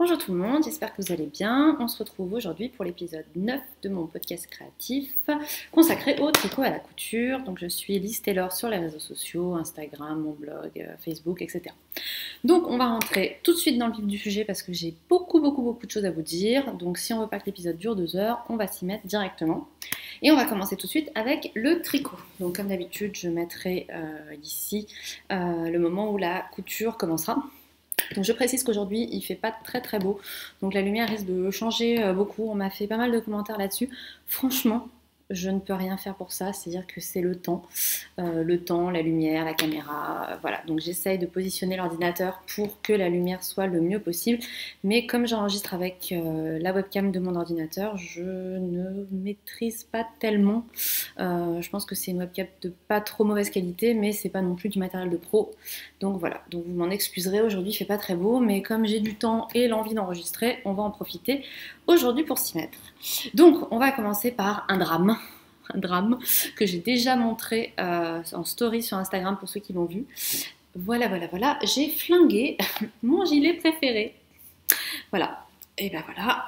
Bonjour tout le monde, j'espère que vous allez bien. On se retrouve aujourd'hui pour l'épisode 9 de mon podcast créatif consacré au tricot et à la couture. Donc je suis Lise Taylor sur les réseaux sociaux, Instagram, mon blog, Facebook, etc. Donc on va rentrer tout de suite dans le vif du sujet parce que j'ai beaucoup de choses à vous dire. Donc si on ne veut pas que l'épisode dure 2 heures, on va s'y mettre directement. Et on va commencer tout de suite avec le tricot. Donc comme d'habitude, je mettrai ici le moment où la couture commencera. Donc je précise qu'aujourd'hui il fait pas très beau, donc la lumière risque de changer beaucoup. On m'a fait pas mal de commentaires là-dessus. Franchement, je ne peux rien faire pour ça, c'est-à-dire que c'est le temps, la lumière, la caméra, voilà. Donc j'essaye de positionner l'ordinateur pour que la lumière soit le mieux possible, mais comme j'enregistre avec la webcam de mon ordinateur, je ne maîtrise pas tellement. Je pense que c'est une webcam de pas trop mauvaise qualité, mais c'est pas non plus du matériel de pro. Donc voilà, donc vous m'en excuserez, aujourd'hui il fait pas très beau, mais comme j'ai du temps et l'envie d'enregistrer, on va en profiter aujourd'hui pour s'y mettre. Donc on va commencer par un drame que j'ai déjà montré en story sur Instagram pour ceux qui l'ont vu. Voilà, j'ai flingué mon gilet préféré. Voilà, et ben voilà.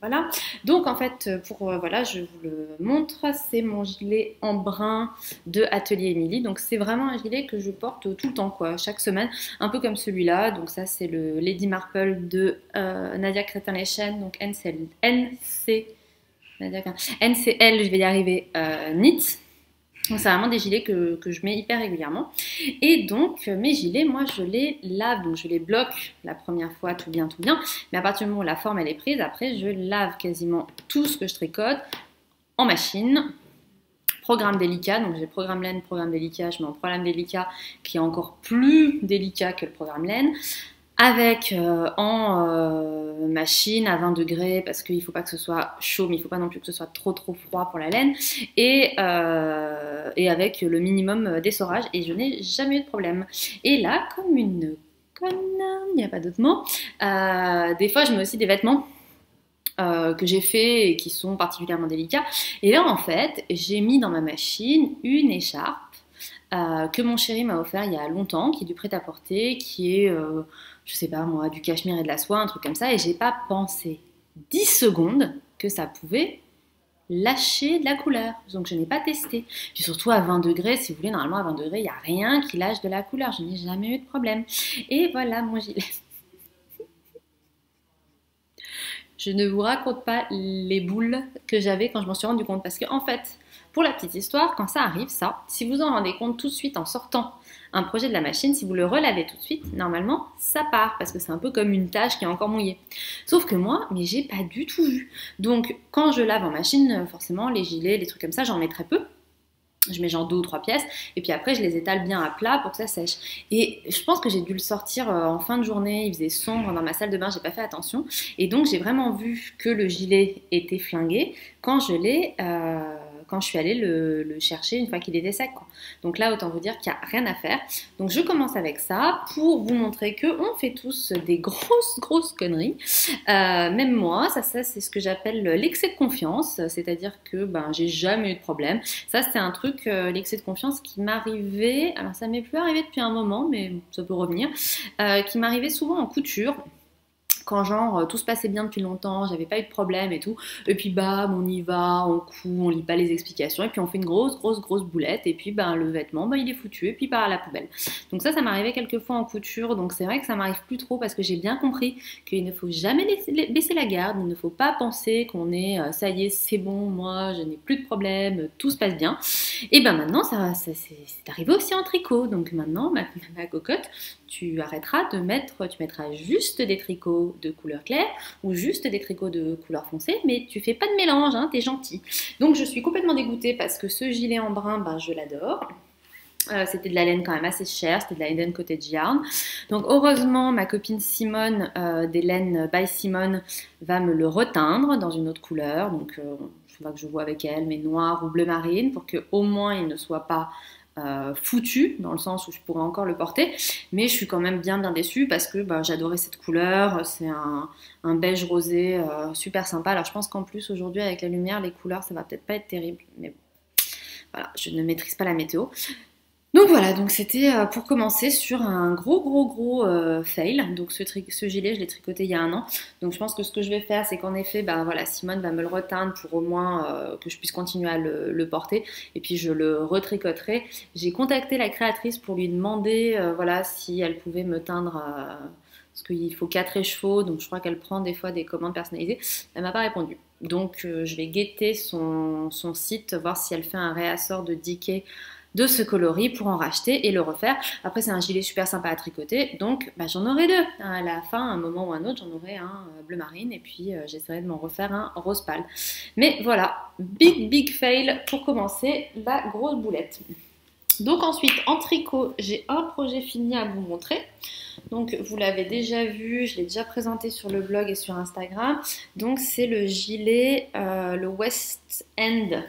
Voilà. Donc en fait, voilà, je vous le montre, c'est mon gilet en brun de Atelier Émilie. Donc c'est vraiment un gilet que je porte tout le temps, quoi, chaque semaine, un peu comme celui-là. Donc ça c'est le Lady Marple de Nadia Crétin-Lechen, donc NCL, je vais y arriver, knit. Donc c'est vraiment des gilets que je mets hyper régulièrement. Et donc mes gilets, moi je les lave, donc je les bloque la première fois tout bien. Mais à partir du moment où la forme elle est prise, après je lave quasiment tout ce que je tricote en machine. Programme délicat, donc j'ai programme laine, programme délicat, je mets en programme délicat qui est encore plus délicat que le programme laine. Avec en machine à 20 degrés parce qu'il ne faut pas que ce soit chaud mais il ne faut pas non plus que ce soit trop froid pour la laine et avec le minimum d'essorage et je n'ai jamais eu de problème. Et là, comme une conne, il n'y a pas d'autre mot, des fois je mets aussi des vêtements que j'ai fait et qui sont particulièrement délicats et là en fait j'ai mis dans ma machine une écharpe que mon chéri m'a offert il y a longtemps, qui est du prêt-à-porter, qui est, je sais pas moi, du cachemire et de la soie, un truc comme ça, et j'ai pas pensé 10 secondes que ça pouvait lâcher de la couleur. Donc je n'ai pas testé. Puis surtout à 20 degrés, si vous voulez, normalement à 20 degrés, il n'y a rien qui lâche de la couleur. Je n'ai jamais eu de problème. Et voilà mon gilet. Je ne vous raconte pas les boules que j'avais quand je m'en suis rendu compte. Parce qu'en fait, pour la petite histoire, quand ça arrive, ça, si vous en rendez compte tout de suite en sortant un projet de la machine, si vous le relavez tout de suite, normalement, ça part. Parce que c'est un peu comme une tâche qui est encore mouillée. Sauf que moi, mais j'ai pas du tout vu. Donc, quand je lave en machine, forcément, les gilets, les trucs comme ça, j'en mets très peu. Je mets genre 2 ou 3 pièces et puis après je les étale bien à plat pour que ça sèche. Et je pense que j'ai dû le sortir en fin de journée, il faisait sombre dans ma salle de bain, j'ai pas fait attention. Et donc j'ai vraiment vu que le gilet était flingué quand quand je suis allée le chercher une fois qu'il était sec, quoi. Donc là autant vous dire qu'il n'y a rien à faire. Donc je commence avec ça pour vous montrer qu'on fait tous des grosses conneries. Même moi, ça c'est ce que j'appelle l'excès de confiance, c'est-à-dire que j'ai jamais eu de problème. Ça c'est un truc, l'excès de confiance qui m'arrivait, alors ça m'est plus arrivé depuis un moment, mais ça peut revenir, qui m'arrivait souvent en couture. Quand genre tout se passait bien depuis longtemps, j'avais pas eu de problème et tout, et puis bam, on y va, on coud, on lit pas les explications, et puis on fait une grosse boulette, et puis le vêtement, il est foutu, et puis part à la poubelle. Donc ça m'arrivait quelques fois en couture, donc c'est vrai que ça m'arrive plus trop, parce que j'ai bien compris qu'il ne faut jamais baisser la garde, il ne faut pas penser qu'on est, ça y est, c'est bon, moi je n'ai plus de problème, tout se passe bien. Et maintenant, c'est arrivé aussi en tricot, donc maintenant, ma cocotte, tu arrêteras tu mettras juste des tricots de couleur claire ou juste des tricots de couleur foncée, mais tu fais pas de mélange, hein, t'es gentil. Donc je suis complètement dégoûtée parce que ce gilet en brun, je l'adore. C'était de la laine quand même assez chère, c'était de la Eden Cottage Yarn. Donc heureusement, ma copine Simone des laines by Simone va me le reteindre dans une autre couleur. Donc il faudra que je vois avec elle, mais noir ou bleu marine, pour qu'au moins il ne soit pas foutu, dans le sens où je pourrais encore le porter, mais je suis quand même bien déçue parce que j'adorais cette couleur, c'est un beige rosé super sympa. Alors je pense qu'en plus aujourd'hui avec la lumière, les couleurs ça va peut-être pas être terrible, mais voilà, je ne maîtrise pas la météo. Donc Donc voilà, donc c'était pour commencer sur un gros fail. Donc ce gilet, je l'ai tricoté il y a un an. Donc je pense que ce que je vais faire, c'est qu'en effet, ben voilà, Simone va me le reteindre pour au moins que je puisse continuer à le porter. Et puis je le retricoterai. J'ai contacté la créatrice pour lui demander voilà, si elle pouvait me teindre. Parce qu'il faut 4 écheveaux, donc je crois qu'elle prend des fois des commandes personnalisées. Elle m'a pas répondu. Donc je vais guetter son site, voir si elle fait un réassort de Dickey de ce coloris pour en racheter et le refaire. Après, c'est un gilet super sympa à tricoter, donc bah, j'en aurai deux. À la fin, un moment ou un autre, j'en aurai un bleu marine et puis j'essaierai de m'en refaire un rose pâle. Mais voilà, big fail pour commencer, la grosse boulette. Donc ensuite, en tricot, j'ai un projet fini à vous montrer. Donc vous l'avez déjà vu, je l'ai déjà présenté sur le blog et sur Instagram. Donc c'est le gilet, le West End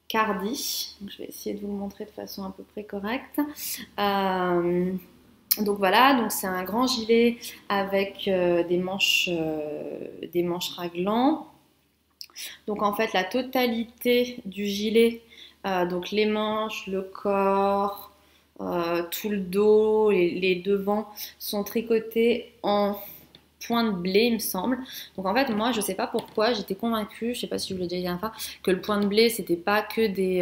Cardi. Donc, je vais essayer de vous le montrer de façon à peu près correcte. Donc voilà, donc c'est un grand gilet avec des manches raglant. Donc en fait la totalité du gilet, donc les manches, le corps, tout le dos, les devants sont tricotés en point de blé, il me semble. Donc en fait, moi, je sais pas pourquoi, j'étais convaincue, je sais pas si je vous l'ai déjà dit la dernière fois, que le point de blé, c'était pas que des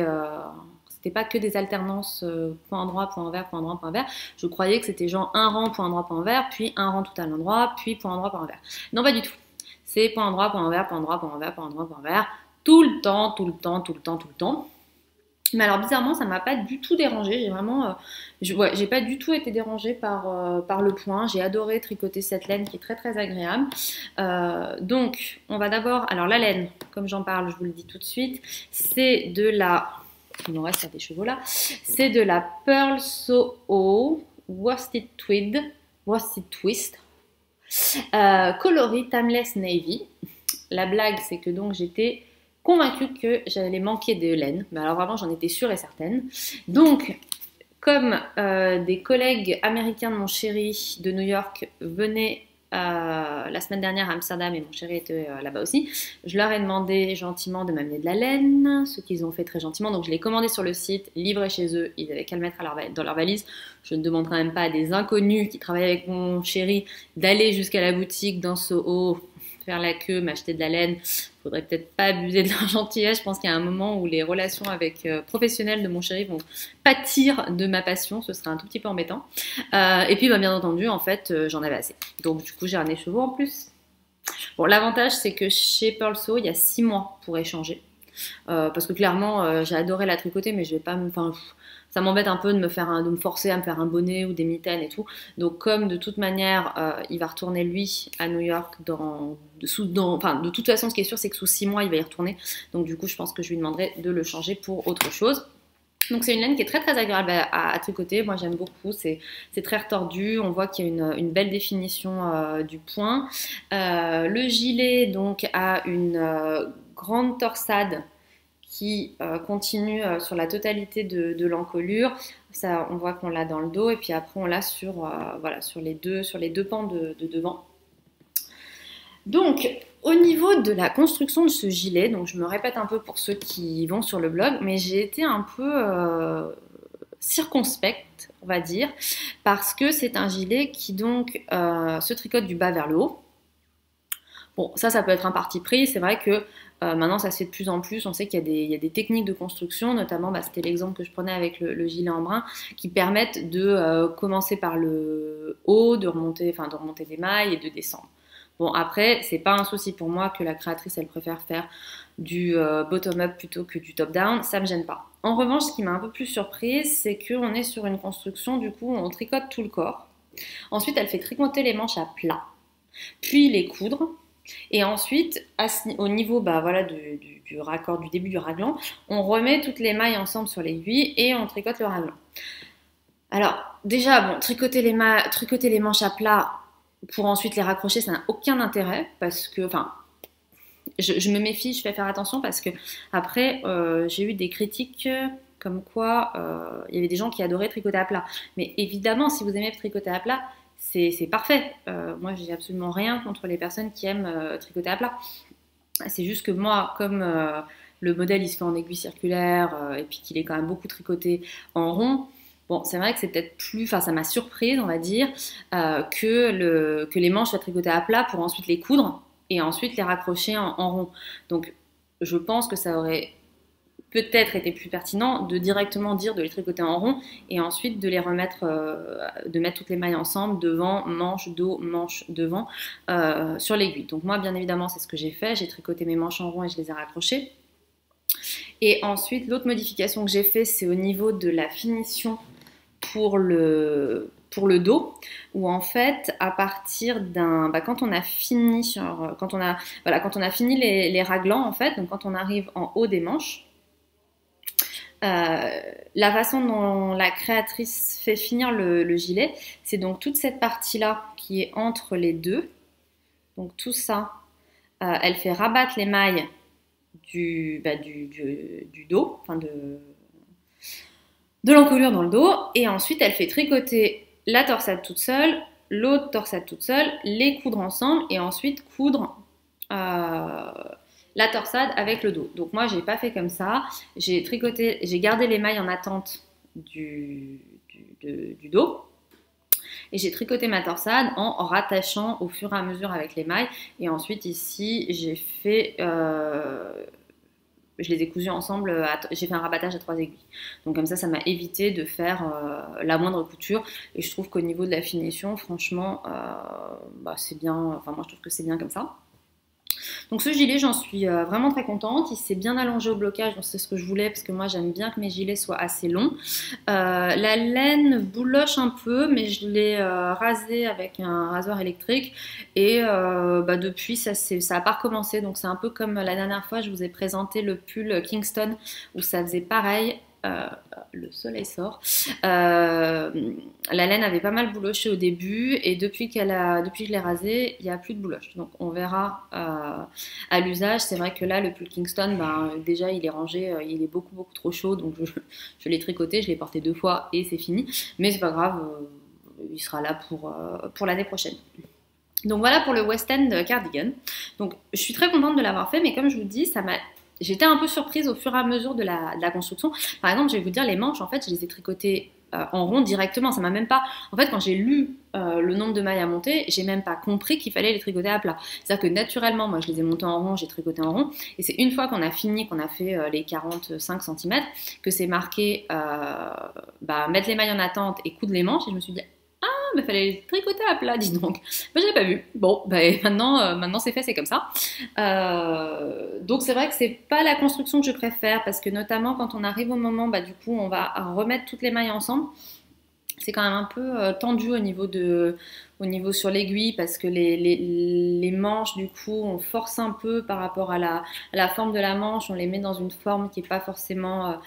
alternances point droit, point envers, point droit, point envers. Je croyais que c'était genre un rang, point droit, point envers, puis un rang tout à l'endroit, puis point droit, point envers. Non, pas du tout. C'est point droit, point envers, point droit, point envers, point droit, point envers, tout le temps, tout le temps, tout le temps, tout le temps. Mais alors bizarrement, ça m'a pas du tout dérangé. J'ai vraiment, j'ai pas du tout été dérangée par le point. J'ai adoré tricoter cette laine qui est très agréable. Donc, on va d'abord, alors la laine, comme j'en parle, je vous le dis tout de suite, c'est de la, il nous reste des chevaux là, c'est de la Pearl Soho Worsted Twist, coloris Timeless Navy. La blague, c'est que donc j'étais convaincue que j'allais manquer de laine. Mais alors vraiment, j'en étais sûre et certaine. Donc, comme des collègues américains de mon chéri de New York venaient la semaine dernière à Amsterdam et mon chéri était là-bas aussi, je leur ai demandé gentiment de m'amener de la laine, ce qu'ils ont fait très gentiment. Donc je l'ai commandé sur le site, livré chez eux, ils avaient qu'à le mettre dans leur valise. Je ne demande quand même pas à des inconnus qui travaillent avec mon chéri d'aller jusqu'à la boutique dans Soho, faire la queue, m'acheter de la laine. Faudrait peut-être pas abuser de leur gentillesse. Je pense qu'il y a un moment où les relations avec professionnels de mon chéri vont pâtir de ma passion. Ce serait un tout petit peu embêtant. Et puis, bah, bien entendu, en fait, j'en avais assez. Donc, du coup, j'ai un écheveau en plus. Bon, l'avantage, c'est que chez Pearl Sew, il y a 6 mois pour échanger. Parce que clairement, j'ai adoré la tricoter, mais je vais pas me... Enfin, ça m'embête un peu de me forcer à me faire un bonnet ou des mitaines et tout. Donc comme de toute manière, il va retourner lui à New York de toute façon, ce qui est sûr, c'est que sous 6 mois, il va y retourner. Donc du coup, je pense que je lui demanderai de le changer pour autre chose. Donc c'est une laine qui est très agréable à tricoter. Moi j'aime beaucoup, c'est très retordu. On voit qu'il y a une belle définition du point. Le gilet donc a une grande torsade qui continue sur la totalité de l'encolure. Ça, on voit qu'on l'a dans le dos et puis après on l'a sur les deux pans de devant. Donc, au niveau de la construction de ce gilet, donc je me répète un peu pour ceux qui vont sur le blog, mais j'ai été un peu circonspecte, on va dire, parce que c'est un gilet qui donc se tricote du bas vers le haut. Bon, ça peut être un parti pris. C'est vrai que maintenant, ça se fait de plus en plus. On sait qu'il y a des techniques de construction, notamment, c'était l'exemple que je prenais avec le gilet en brun, qui permettent de commencer par le haut, de remonter des mailles et de descendre. Bon, après, c'est pas un souci pour moi que la créatrice, elle préfère faire du bottom-up plutôt que du top-down. Ça me gêne pas. En revanche, ce qui m'a un peu plus surprise, c'est qu'on est sur une construction, du coup, on tricote tout le corps. Ensuite, elle fait tricoter les manches à plat, puis les coudre. Et ensuite, au niveau du raccord, du début du raglan, on remet toutes les mailles ensemble sur l'aiguille et on tricote le raglan. Alors, déjà, bon, tricoter les manches à plat pour ensuite les raccrocher, ça n'a aucun intérêt parce que, enfin, je me méfie, je fais faire attention parce que après, j'ai eu des critiques comme quoi il y avait des gens qui adoraient tricoter à plat. Mais évidemment, si vous aimez tricoter à plat, c'est parfait. Moi, j'ai absolument rien contre les personnes qui aiment tricoter à plat. C'est juste que moi, comme le modèle il se fait en aiguille circulaire et puis qu'il est quand même beaucoup tricoté en rond, Bon, c'est vrai que c'est peut-être plus, enfin ça m'a surprise, on va dire, que les manches soient tricotées à plat pour ensuite les coudre et ensuite les raccrocher en rond. Donc je pense que ça aurait peut-être été plus pertinent de directement dire de les tricoter en rond et ensuite de les remettre, de mettre toutes les mailles ensemble, devant, manche, dos, manche, devant, sur l'aiguille. Donc moi, bien évidemment, c'est ce que j'ai fait. J'ai tricoté mes manches en rond et je les ai raccrochées. Et ensuite, l'autre modification que j'ai fait, c'est au niveau de la finition pour le dos, où en fait, à partir d'un, quand on a fini quand on a fini les raglans en fait, donc quand on arrive en haut des manches, la façon dont la créatrice fait finir le gilet, c'est donc toute cette partie-là qui est entre les deux. Donc tout ça, elle fait rabattre les mailles du dos, enfin de l'encolure dans le dos, et ensuite elle fait tricoter la torsade toute seule, l'autre torsade toute seule, les coudre ensemble, et ensuite coudre la torsade avec le dos. Donc moi, j'ai pas fait comme ça. J'ai tricoté, j'ai gardé les mailles en attente du dos. Et j'ai tricoté ma torsade en rattachant au fur et à mesure avec les mailles. Et ensuite, ici, j'ai fait... je les ai cousus ensemble, j'ai fait un rabattage à 3 aiguilles. Donc comme ça m'a évité de faire la moindre couture. Et je trouve qu'au niveau de la finition, franchement, c'est bien. Enfin, moi, je trouve que c'est bien comme ça. Donc ce gilet, j'en suis vraiment très contente. Il s'est bien allongé au blocage, donc c'est ce que je voulais parce que moi j'aime bien que mes gilets soient assez longs. La laine bouloche un peu, mais je l'ai rasé avec un rasoir électrique et depuis ça a pas recommencé. Donc c'est un peu comme la dernière fois, je vous ai présenté le pull Kingston où ça faisait pareil. Le soleil sort. La laine avait pas mal bouloché au début et depuis que je l'ai rasé, il n'y a plus de bouloche. Donc on verra à l'usage. C'est vrai que là, le pull Kingston, déjà il est rangé, il est beaucoup trop chaud, donc je l'ai tricoté, je l'ai porté 2 fois et c'est fini. Mais c'est pas grave, il sera là pour l'année prochaine. Donc voilà pour le West End cardigan. Donc je suis très contente de l'avoir fait, mais comme je vous dis, j'étais un peu surprise au fur et à mesure de la construction. Par exemple, je vais vous dire, les manches, en fait, je les ai tricotées en rond directement. Ça m'a même pas... En fait, quand j'ai lu le nombre de mailles à monter, j'ai même pas compris qu'il fallait les tricoter à plat. C'est-à-dire que naturellement, moi, je les ai montées en rond, j'ai tricoté en rond. Et c'est une fois qu'on a fini, qu'on a fait les 45 cm, que c'est marqué mettre les mailles en attente et coudre les manches. Et je me suis dit, il fallait les tricoter à plat, dis donc. Je l'ai pas vu. Bon, maintenant c'est fait, c'est comme ça. Donc c'est vrai que c'est pas la construction que je préfère parce que notamment quand on arrive au moment, du coup, on va remettre toutes les mailles ensemble. C'est quand même un peu tendu au niveau sur l'aiguille parce que les manches, du coup, on force un peu par rapport à la forme de la manche. On les met dans une forme qui est pas forcément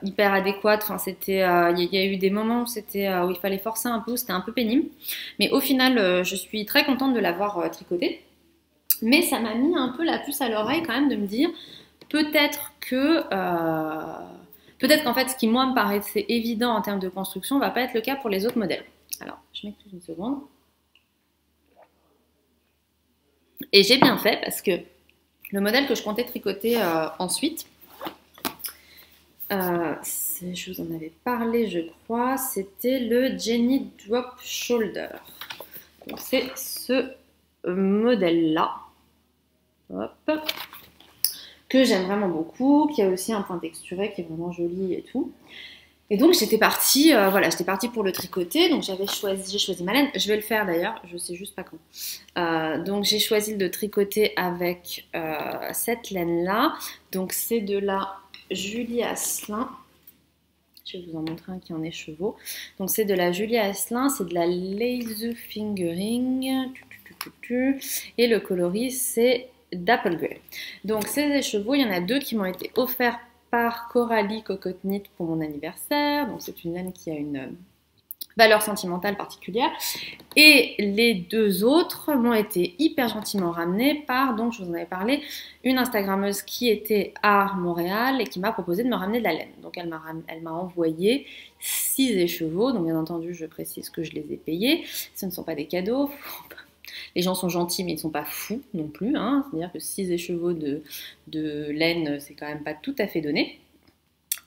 hyper adéquate. Enfin, c'était, il y a eu des moments où il fallait forcer un peu, c'était un peu pénible. Mais au final, je suis très contente de l'avoir tricoté. Mais ça m'a mis un peu la puce à l'oreille quand même de me dire peut-être qu'en fait, ce qui moi me paraissait évident en termes de construction va pas être le cas pour les autres modèles. Alors, je m'excuse une seconde. Et j'ai bien fait parce que le modèle que je comptais tricoter ensuite, je vous en avais parlé, je crois, c'était le Jenny Drop Shoulder. Donc c'est ce modèle-là, que j'aime vraiment beaucoup, qui a aussi un point texturé qui est vraiment joli et tout. Et donc j'étais partie, pour le tricoter. Donc j'ai choisi ma laine. Je vais le faire d'ailleurs, je sais juste pas quand. Donc j'ai choisi de le tricoter avec cette laine-là. Donc c'est de la Julie Asselin. Je vais vous en montrer un qui en est chevaux. Donc c'est de la Julie Asselin, c'est de la Lazy Fingering. Et le coloris c'est d'Apple Grey. Donc ces écheveaux, il y en a 2 qui m'ont été offerts par Coralie Cocotte Knit pour mon anniversaire. Donc c'est une laine qui a une valeur sentimentale particulière. Et les 2 autres m'ont été hyper gentiment ramenés par, donc je vous en avais parlé, une Instagrammeuse qui était à Montréal et qui m'a proposé de me ramener de la laine. Donc elle m'a envoyé 6 écheveaux. Donc bien entendu, je précise que je les ai payés. Ce ne sont pas des cadeaux. Les gens sont gentils, mais ils ne sont pas fous non plus. Hein. C'est-à-dire que 6 écheveaux de laine, c'est quand même pas tout à fait donné.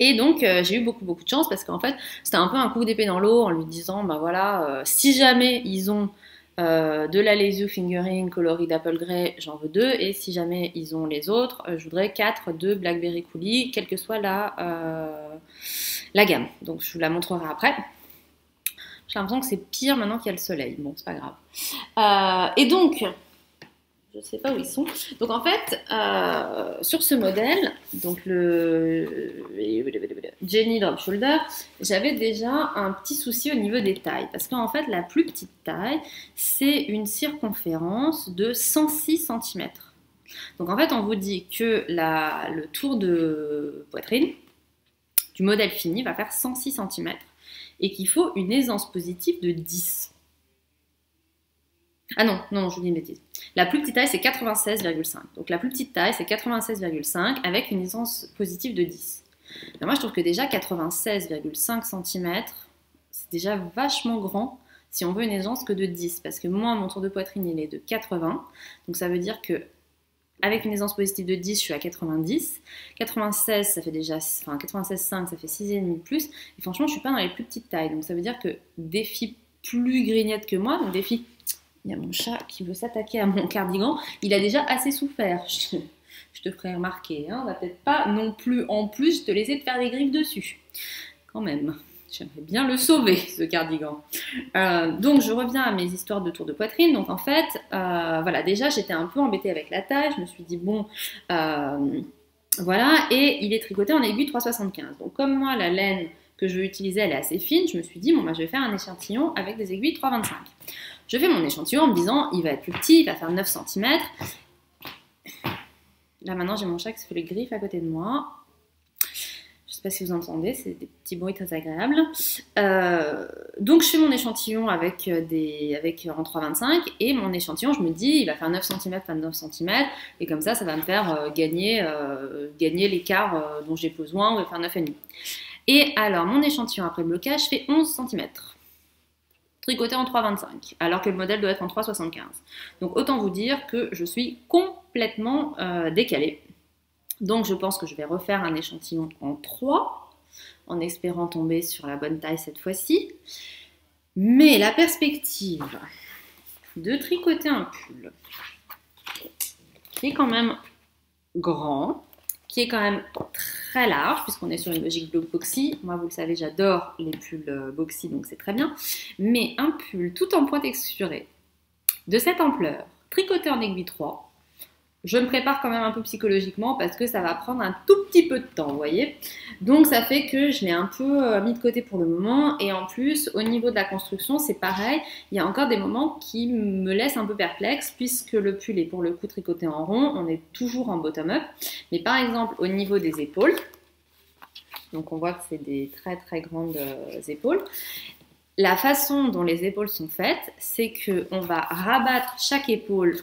Et donc, j'ai eu beaucoup, beaucoup de chance parce qu'en fait, c'était un peu un coup d'épée dans l'eau en lui disant, bah voilà, si jamais ils ont de la lazy fingering coloris d'Apple Grey, j'en veux 2. Et si jamais ils ont les autres, je voudrais 4 de Blackberry Coulis, quelle que soit la gamme. Donc, je vous la montrerai après. J'ai l'impression que c'est pire maintenant qu'il y a le soleil. Bon, c'est pas grave. Et donc, je ne sais pas où ils sont. Donc en fait, sur ce modèle, donc le Jenny Drop Shoulder, j'avais déjà un petit souci au niveau des tailles. Parce qu'en fait, la plus petite taille, c'est une circonférence de 106 cm. Donc en fait, on vous dit que le tour de poitrine du modèle fini va faire 106 cm et qu'il faut une aisance positive de 10. Ah non, non, je vous dis une bêtise. La plus petite taille, c'est 96,5. Donc la plus petite taille, c'est 96,5 avec une aisance positive de 10. Mais moi, je trouve que déjà 96,5 cm, c'est déjà vachement grand si on veut une aisance que de 10. Parce que moi, mon tour de poitrine, il est de 80. Donc ça veut dire que avec une aisance positive de 10, je suis à 90. 96, ça fait déjà, enfin 96,5, ça fait 6,5 de plus. Et franchement, je suis pas dans les plus petites tailles. Donc ça veut dire que des filles plus grignettes que moi, donc des filles... Il y a mon chat qui veut s'attaquer à mon cardigan. Il a déjà assez souffert. Je te ferai remarquer. Hein. On va peut-être pas non plus, en plus, te laisser te faire des griffes dessus. Quand même. J'aimerais bien le sauver, ce cardigan. Donc, je reviens à mes histoires de tour de poitrine. Donc, en fait, voilà, déjà, j'étais un peu embêtée avec la taille. Je me suis dit, bon, voilà. Et il est tricoté en aiguille 3,75. Donc, comme moi, la laine que je veux utiliser, elle est assez fine, je me suis dit, bon, bah, je vais faire un échantillon avec des aiguilles 3,25. Je fais mon échantillon en me disant, il va être plus petit, il va faire 9 cm. Là, maintenant, j'ai mon chat qui se fait les griffes à côté de moi. Je ne sais pas si vous entendez, c'est des petits bruits très agréables. Donc, je fais mon échantillon avec en 3,25 et mon échantillon, je me dis, il va faire 9 cm, 29 cm et comme ça va me faire gagner l'écart dont j'ai besoin, on va faire 9,5. Et alors, mon échantillon après le blocage fait 11 cm. Tricoté en 3,25, alors que le modèle doit être en 3,75. Donc autant vous dire que je suis complètement décalée. Donc je pense que je vais refaire un échantillon en 3, en espérant tomber sur la bonne taille cette fois-ci. Mais la perspective de tricoter un pull qui est quand même grand, qui est quand même très large, puisqu'on est sur une logique boxy. Moi, vous le savez, j'adore les pulls boxy, donc c'est très bien. Mais un pull tout en point texturé, de cette ampleur, tricoté en aiguille 3, je me prépare quand même un peu psychologiquement parce que ça va prendre un tout petit peu de temps, vous voyez. Donc ça fait que je l'ai un peu mis de côté pour le moment. Et en plus, au niveau de la construction, c'est pareil. Il y a encore des moments qui me laissent un peu perplexe puisque le pull est pour le coup tricoté en rond. On est toujours en bottom-up. Mais par exemple, au niveau des épaules, donc on voit que c'est des très très grandes épaules. La façon dont les épaules sont faites, c'est qu'on va rabattre chaque épaule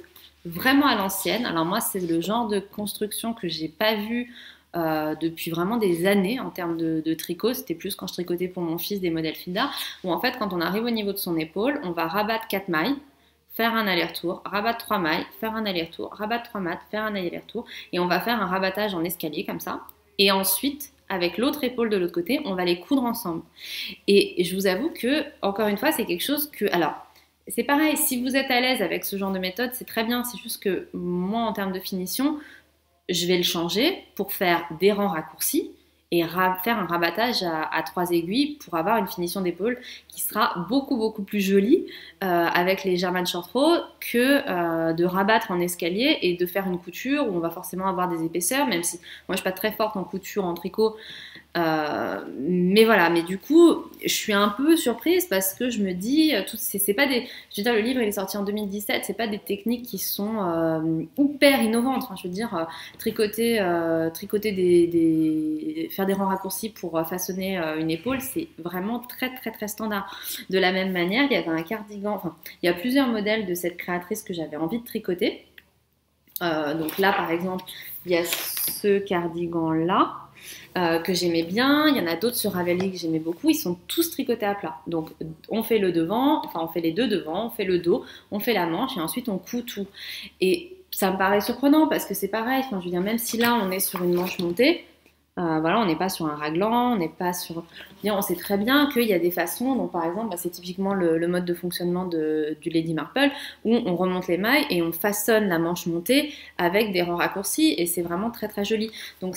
vraiment à l'ancienne. Alors moi, c'est le genre de construction que j'ai pas vu depuis vraiment des années en termes de tricot. C'était plus quand je tricotais pour mon fils des modèles Fida, où en fait, quand on arrive au niveau de son épaule, on va rabattre 4 mailles, faire un aller-retour, rabattre 3 mailles, faire un aller-retour, rabattre 3 mailles, faire un aller-retour, et on va faire un rabattage en escalier comme ça. Et ensuite, avec l'autre épaule de l'autre côté, on va les coudre ensemble. Et je vous avoue que, encore une fois, c'est quelque chose que... Alors, c'est pareil, si vous êtes à l'aise avec ce genre de méthode, c'est très bien. C'est juste que moi, en termes de finition, je vais le changer pour faire des rangs raccourcis et faire un rabattage à 3 aiguilles pour avoir une finition d'épaule qui sera beaucoup beaucoup plus jolie avec les German Short Row que de rabattre en escalier et de faire une couture où on va forcément avoir des épaisseurs, même si moi je suis pas très forte en couture, en tricot. Mais voilà, mais du coup, je suis un peu surprise parce que je me dis, c'est pas des, je veux dire, le livre il est sorti en 2017, c'est pas des techniques qui sont hyper innovantes. Enfin, je veux dire, tricoter faire des rangs raccourcis pour façonner une épaule, c'est vraiment très très très standard. De la même manière, il y avait un cardigan, enfin, il y a plusieurs modèles de cette créatrice que j'avais envie de tricoter. Donc là, par exemple, il y a ce cardigan-là. Que j'aimais bien, il y en a d'autres sur Ravelry que j'aimais beaucoup, ils sont tous tricotés à plat. Donc on fait le devant, enfin on fait les deux devant, on fait le dos, on fait la manche et ensuite on coud tout. Et ça me paraît surprenant parce que c'est pareil, enfin, je veux dire, même si là on est sur une manche montée, Voilà, on n'est pas sur un raglan, on n'est pas sur. On sait très bien qu'il y a des façons, donc par exemple, c'est typiquement le mode de fonctionnement du Lady Marple, où on remonte les mailles et on façonne la manche montée avec des rangs raccourcis, et c'est vraiment très très joli. Donc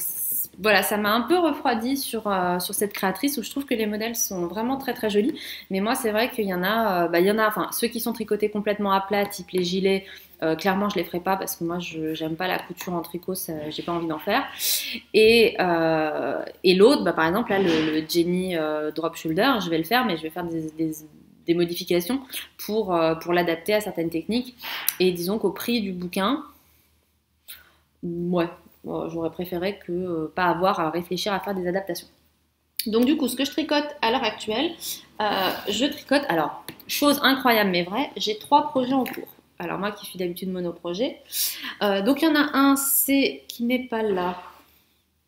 voilà, ça m'a un peu refroidi sur cette créatrice, où je trouve que les modèles sont vraiment très très jolis. Mais moi, c'est vrai qu'il y en a, enfin, ceux qui sont tricotés complètement à plat, type les gilets. Clairement, je les ferai pas parce que moi, je j'aime pas la couture en tricot, j'ai pas envie d'en faire. Et l'autre, par exemple, là, le Jenny Drop Shoulder, je vais le faire, mais je vais faire des modifications pour l'adapter à certaines techniques. Et disons qu'au prix du bouquin, ouais, j'aurais préféré que pas avoir à réfléchir à faire des adaptations. Donc du coup, ce que je tricote à l'heure actuelle, je tricote, alors, chose incroyable mais vraie, j'ai 3 projets en cours. Alors moi qui suis d'habitude monoprojet. Donc il y en a un, c'est qui n'est pas là.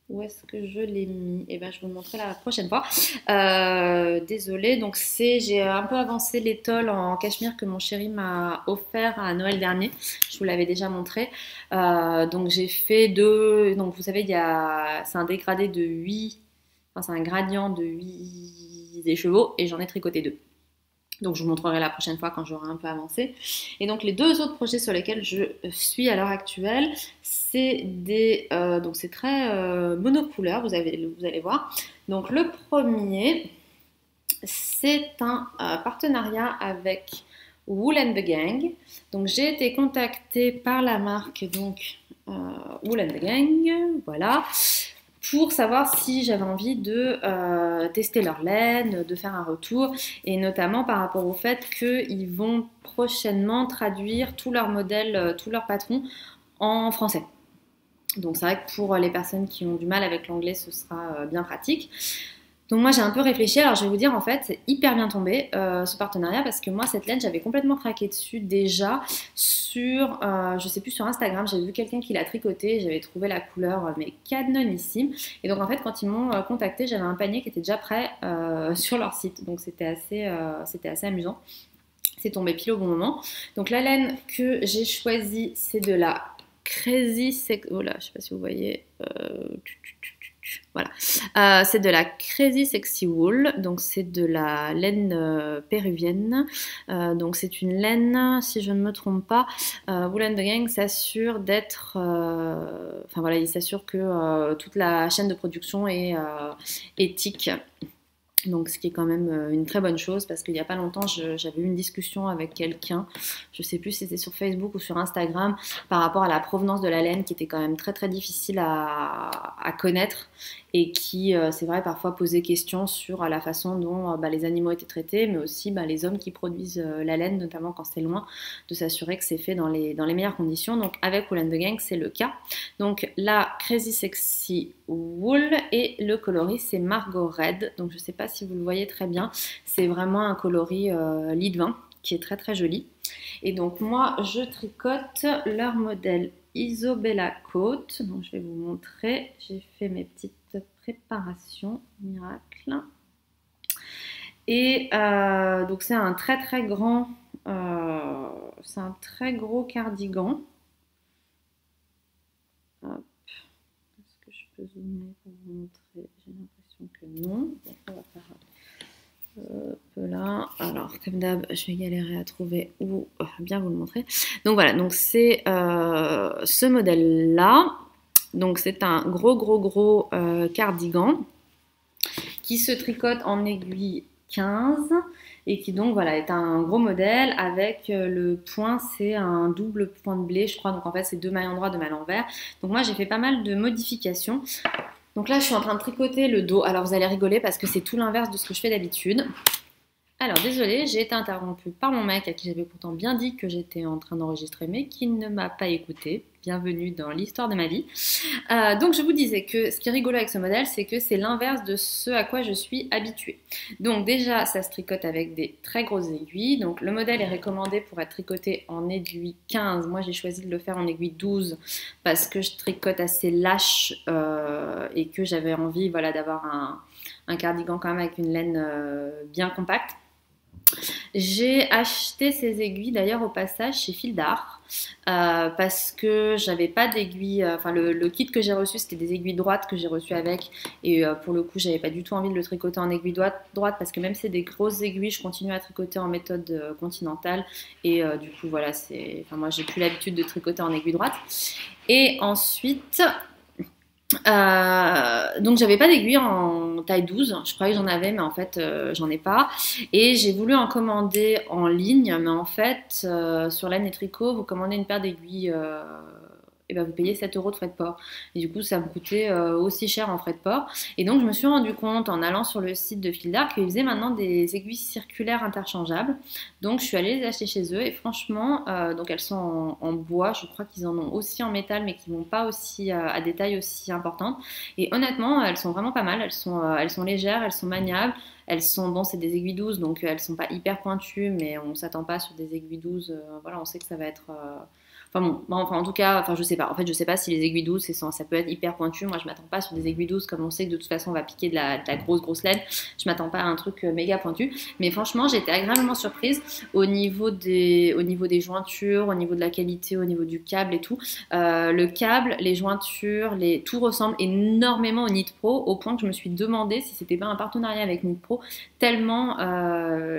Où est-ce que je l'ai mis? Eh bien, je vous le montrerai la prochaine fois. Désolée, donc j'ai un peu avancé l'étole en cachemire que mon chéri m'a offert à Noël dernier. Je vous l'avais déjà montré. Donc j'ai fait donc vous savez, c'est un dégradé de 8, enfin c'est un gradient de 8 écheveaux et j'en ai tricoté 2. Donc je vous montrerai la prochaine fois quand j'aurai un peu avancé. Et donc les 2 autres projets sur lesquels je suis à l'heure actuelle, c'est donc c'est très monocouleur, vous allez voir. Donc le premier, c'est un partenariat avec Wool and the Gang. Donc j'ai été contactée par la marque Wool and the Gang, voilà, pour savoir si j'avais envie de tester leur laine, de faire un retour, et notamment par rapport au fait qu'ils vont prochainement traduire tous leurs modèles, tous leurs patrons en français. Donc c'est vrai que pour les personnes qui ont du mal avec l'anglais, ce sera bien pratique. Donc moi j'ai un peu réfléchi, alors je vais vous dire en fait c'est hyper bien tombé ce partenariat, parce que moi cette laine j'avais complètement craqué dessus déjà sur, je sais plus, sur Instagram, j'avais vu quelqu'un qui l'a tricoté, j'avais trouvé la couleur mais canonissime, et donc en fait quand ils m'ont contacté, j'avais un panier qui était déjà prêt sur leur site, donc c'était assez amusant, c'est tombé pile au bon moment. Donc la laine que j'ai choisie, c'est de la Crazy Sexy, oh là je sais pas si vous voyez, voilà, c'est de la Crazy Sexy Wool, donc c'est de la laine péruvienne, donc c'est une laine, si je ne me trompe pas, Wool and the Gang s'assure d'être, enfin voilà, il s'assure que toute la chaîne de production est éthique. Donc ce qui est quand même une très bonne chose, parce qu'il n'y a pas longtemps j'avais eu une discussion avec quelqu'un, je ne sais plus si c'était sur Facebook ou sur Instagram, par rapport à la provenance de la laine qui était quand même très très difficile à connaître, et qui c'est vrai parfois posait question sur la façon dont les animaux étaient traités, mais aussi les hommes qui produisent la laine, notamment quand c'est loin, de s'assurer que c'est fait dans les meilleures conditions. Donc avec Wool and the Gang c'est le cas. Donc la Crazy Sexy Wool, et le coloris c'est Margot Red, donc je ne sais pas si vous le voyez très bien, c'est vraiment un coloris lit de vin qui est très très joli. Et donc moi je tricote leur modèle Isobella Coat, donc je vais vous montrer, j'ai fait mes petites préparations miracle, et donc c'est un très très grand, c'est un très gros cardigan. Hop. Est-ce que je peux zoomer pour vous montrer? J'ai l'impression que non. Donc on va faire là. Alors comme d'hab, je vais galérer à trouver où bien vous le montrer. Donc voilà, donc c'est ce modèle là. Donc c'est un gros cardigan qui se tricote en aiguille 15, et qui donc voilà est un gros modèle avec le point, c'est un double point de blé je crois, donc en fait c'est 2 mailles en droit, 2 mailles à l'envers. Donc moi j'ai fait pas mal de modifications. Donc là je suis en train de tricoter le dos, alors vous allez rigoler parce que c'est tout l'inverse de ce que je fais d'habitude. Alors désolée, j'ai été interrompue par mon mec à qui j'avais pourtant bien dit que j'étais en train d'enregistrer, mais qui ne m'a pas écoutée. Bienvenue dans l'histoire de ma vie. Donc je vous disais que ce qui est rigolo avec ce modèle, c'est que c'est l'inverse de ce à quoi je suis habituée. Donc déjà, ça se tricote avec des très grosses aiguilles. Donc le modèle est recommandé pour être tricoté en aiguille 15. Moi j'ai choisi de le faire en aiguille 12 parce que je tricote assez lâche et que j'avais envie, voilà, d'avoir un cardigan quand même avec une laine bien compacte. J'ai acheté ces aiguilles d'ailleurs au passage chez Fil d'Art parce que j'avais pas d'aiguilles. Enfin, le kit que j'ai reçu, c'était des aiguilles droites que j'ai reçues avec. Et pour le coup, j'avais pas du tout envie de le tricoter en aiguille droite parce que même si c'est des grosses aiguilles, je continue à tricoter en méthode continentale. Et du coup, voilà, enfin, moi, j'ai plus l'habitude de tricoter en aiguille droite. Et ensuite, donc j'avais pas d'aiguille en taille 12, je croyais que j'en avais mais en fait j'en ai pas et j'ai voulu en commander en ligne mais en fait sur Laine et Tricot vous commandez une paire d'aiguilles et ben vous payez 7 euros de frais de port et du coup ça me coûtait aussi cher en frais de port et donc je me suis rendu compte en allant sur le site de Fil d'Art qu'ils faisaient maintenant des aiguilles circulaires interchangeables donc je suis allée les acheter chez eux et franchement donc elles sont en bois, je crois qu'ils en ont aussi en métal mais qui vont pas aussi à des tailles aussi importantes et honnêtement elles sont vraiment pas mal, elles sont légères, elles sont maniables. Elles sont, bon, c'est des aiguilles 12, donc elles sont pas hyper pointues, mais on s'attend pas sur des aiguilles 12. Voilà, on sait que ça va être. Enfin bon, enfin en tout cas, enfin je sais pas. En fait, je sais pas si les aiguilles 12, ça peut être hyper pointu. Moi, je m'attends pas sur des aiguilles 12 comme on sait que de toute façon on va piquer de la grosse laine. Je m'attends pas à un truc méga pointu. Mais franchement, j'ai été agréablement surprise au niveau des jointures, au niveau de la qualité, au niveau du câble et tout. Le câble, les jointures, tout ressemble énormément au Knit Pro au point que je me suis demandé si c'était pas un partenariat avec Knit Pro tellement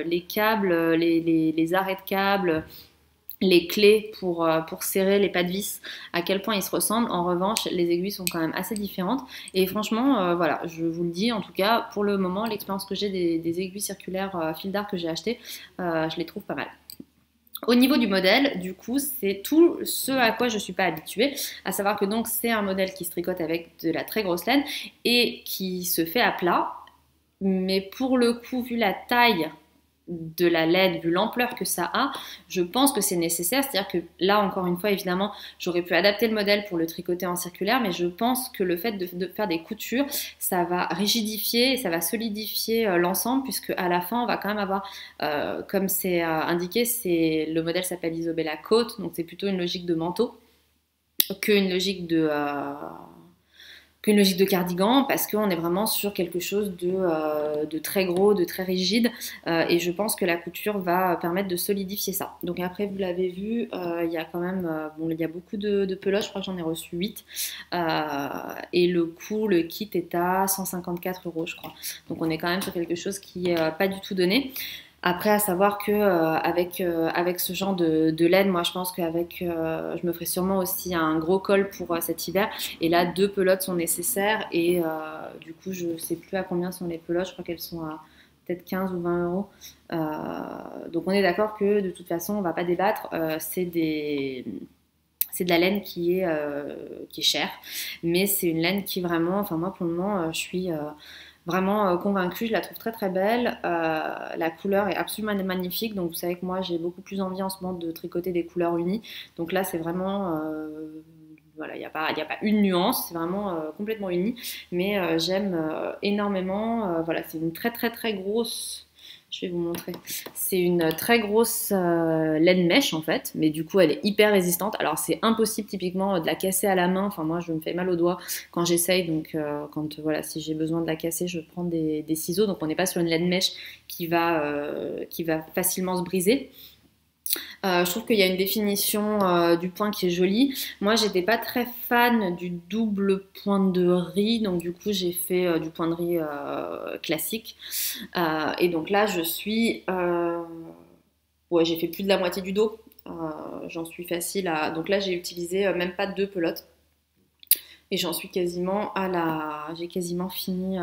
les câbles, les arrêts de câbles les clés pour serrer les pas de vis, à quel point ils se ressemblent. En revanche, les aiguilles sont quand même assez différentes. Et franchement, voilà, je vous le dis, en tout cas, pour le moment, l'expérience que j'ai des aiguilles circulaires Fil d'Art que j'ai achetées, je les trouve pas mal. Au niveau du modèle, du coup, c'est tout ce à quoi je ne suis pas habituée, à savoir que donc c'est un modèle qui se tricote avec de la très grosse laine et qui se fait à plat. Mais pour le coup, vu la taille de la laine, vu l'ampleur que ça a, je pense que c'est nécessaire. C'est-à-dire que là, encore une fois, évidemment, j'aurais pu adapter le modèle pour le tricoter en circulaire, mais je pense que le fait de faire des coutures, ça va rigidifier et ça va solidifier l'ensemble, puisque à la fin, on va quand même avoir, comme c'est indiqué, le modèle s'appelle Isobella Coat, donc c'est plutôt une logique de manteau qu'une logique qu'une logique de cardigan parce qu'on est vraiment sur quelque chose de très gros, de très rigide et je pense que la couture va permettre de solidifier ça. Donc après vous l'avez vu, il y a quand même bon, il y a beaucoup de peloches, je crois que j'en ai reçu 8 et le coût, le kit est à 154 euros je crois. Donc on est quand même sur quelque chose qui est pas du tout donné. Après, à savoir que avec ce genre de laine, moi je pense qu'avec, je me ferai sûrement aussi un gros col pour cet hiver. Et là, 2 pelotes sont nécessaires. Et du coup, je sais plus à combien sont les pelotes. Je crois qu'elles sont à peut-être 15 ou 20 euros. Donc on est d'accord que de toute façon, on va pas débattre. C'est de la laine qui est chère, mais c'est une laine qui vraiment, enfin moi pour le moment, je suis vraiment convaincue, je la trouve très très belle. La couleur est absolument magnifique, donc vous savez que moi j'ai beaucoup plus envie en ce moment de tricoter des couleurs unies. Donc là c'est vraiment, voilà, il y a pas une nuance, c'est vraiment complètement uni, mais j'aime énormément. Voilà, c'est une très très très grosse. Je vais vous montrer. C'est une très grosse laine mèche en fait, mais du coup elle est hyper résistante. Alors c'est impossible typiquement de la casser à la main. Enfin moi je me fais mal aux doigts quand j'essaye, donc quand voilà si j'ai besoin de la casser, je prends des ciseaux. Donc on n'est pas sur une laine mèche qui va facilement se briser. Je trouve qu'il y a une définition du point qui est jolie. Moi, j'étais pas très fan du double point de riz, donc du coup, j'ai fait du point de riz classique. Et donc là, ouais, j'ai fait plus de la moitié du dos. J'en suis facile à. Donc là, j'ai utilisé même pas 2 pelotes. Et j'en suis quasiment j'ai quasiment fini,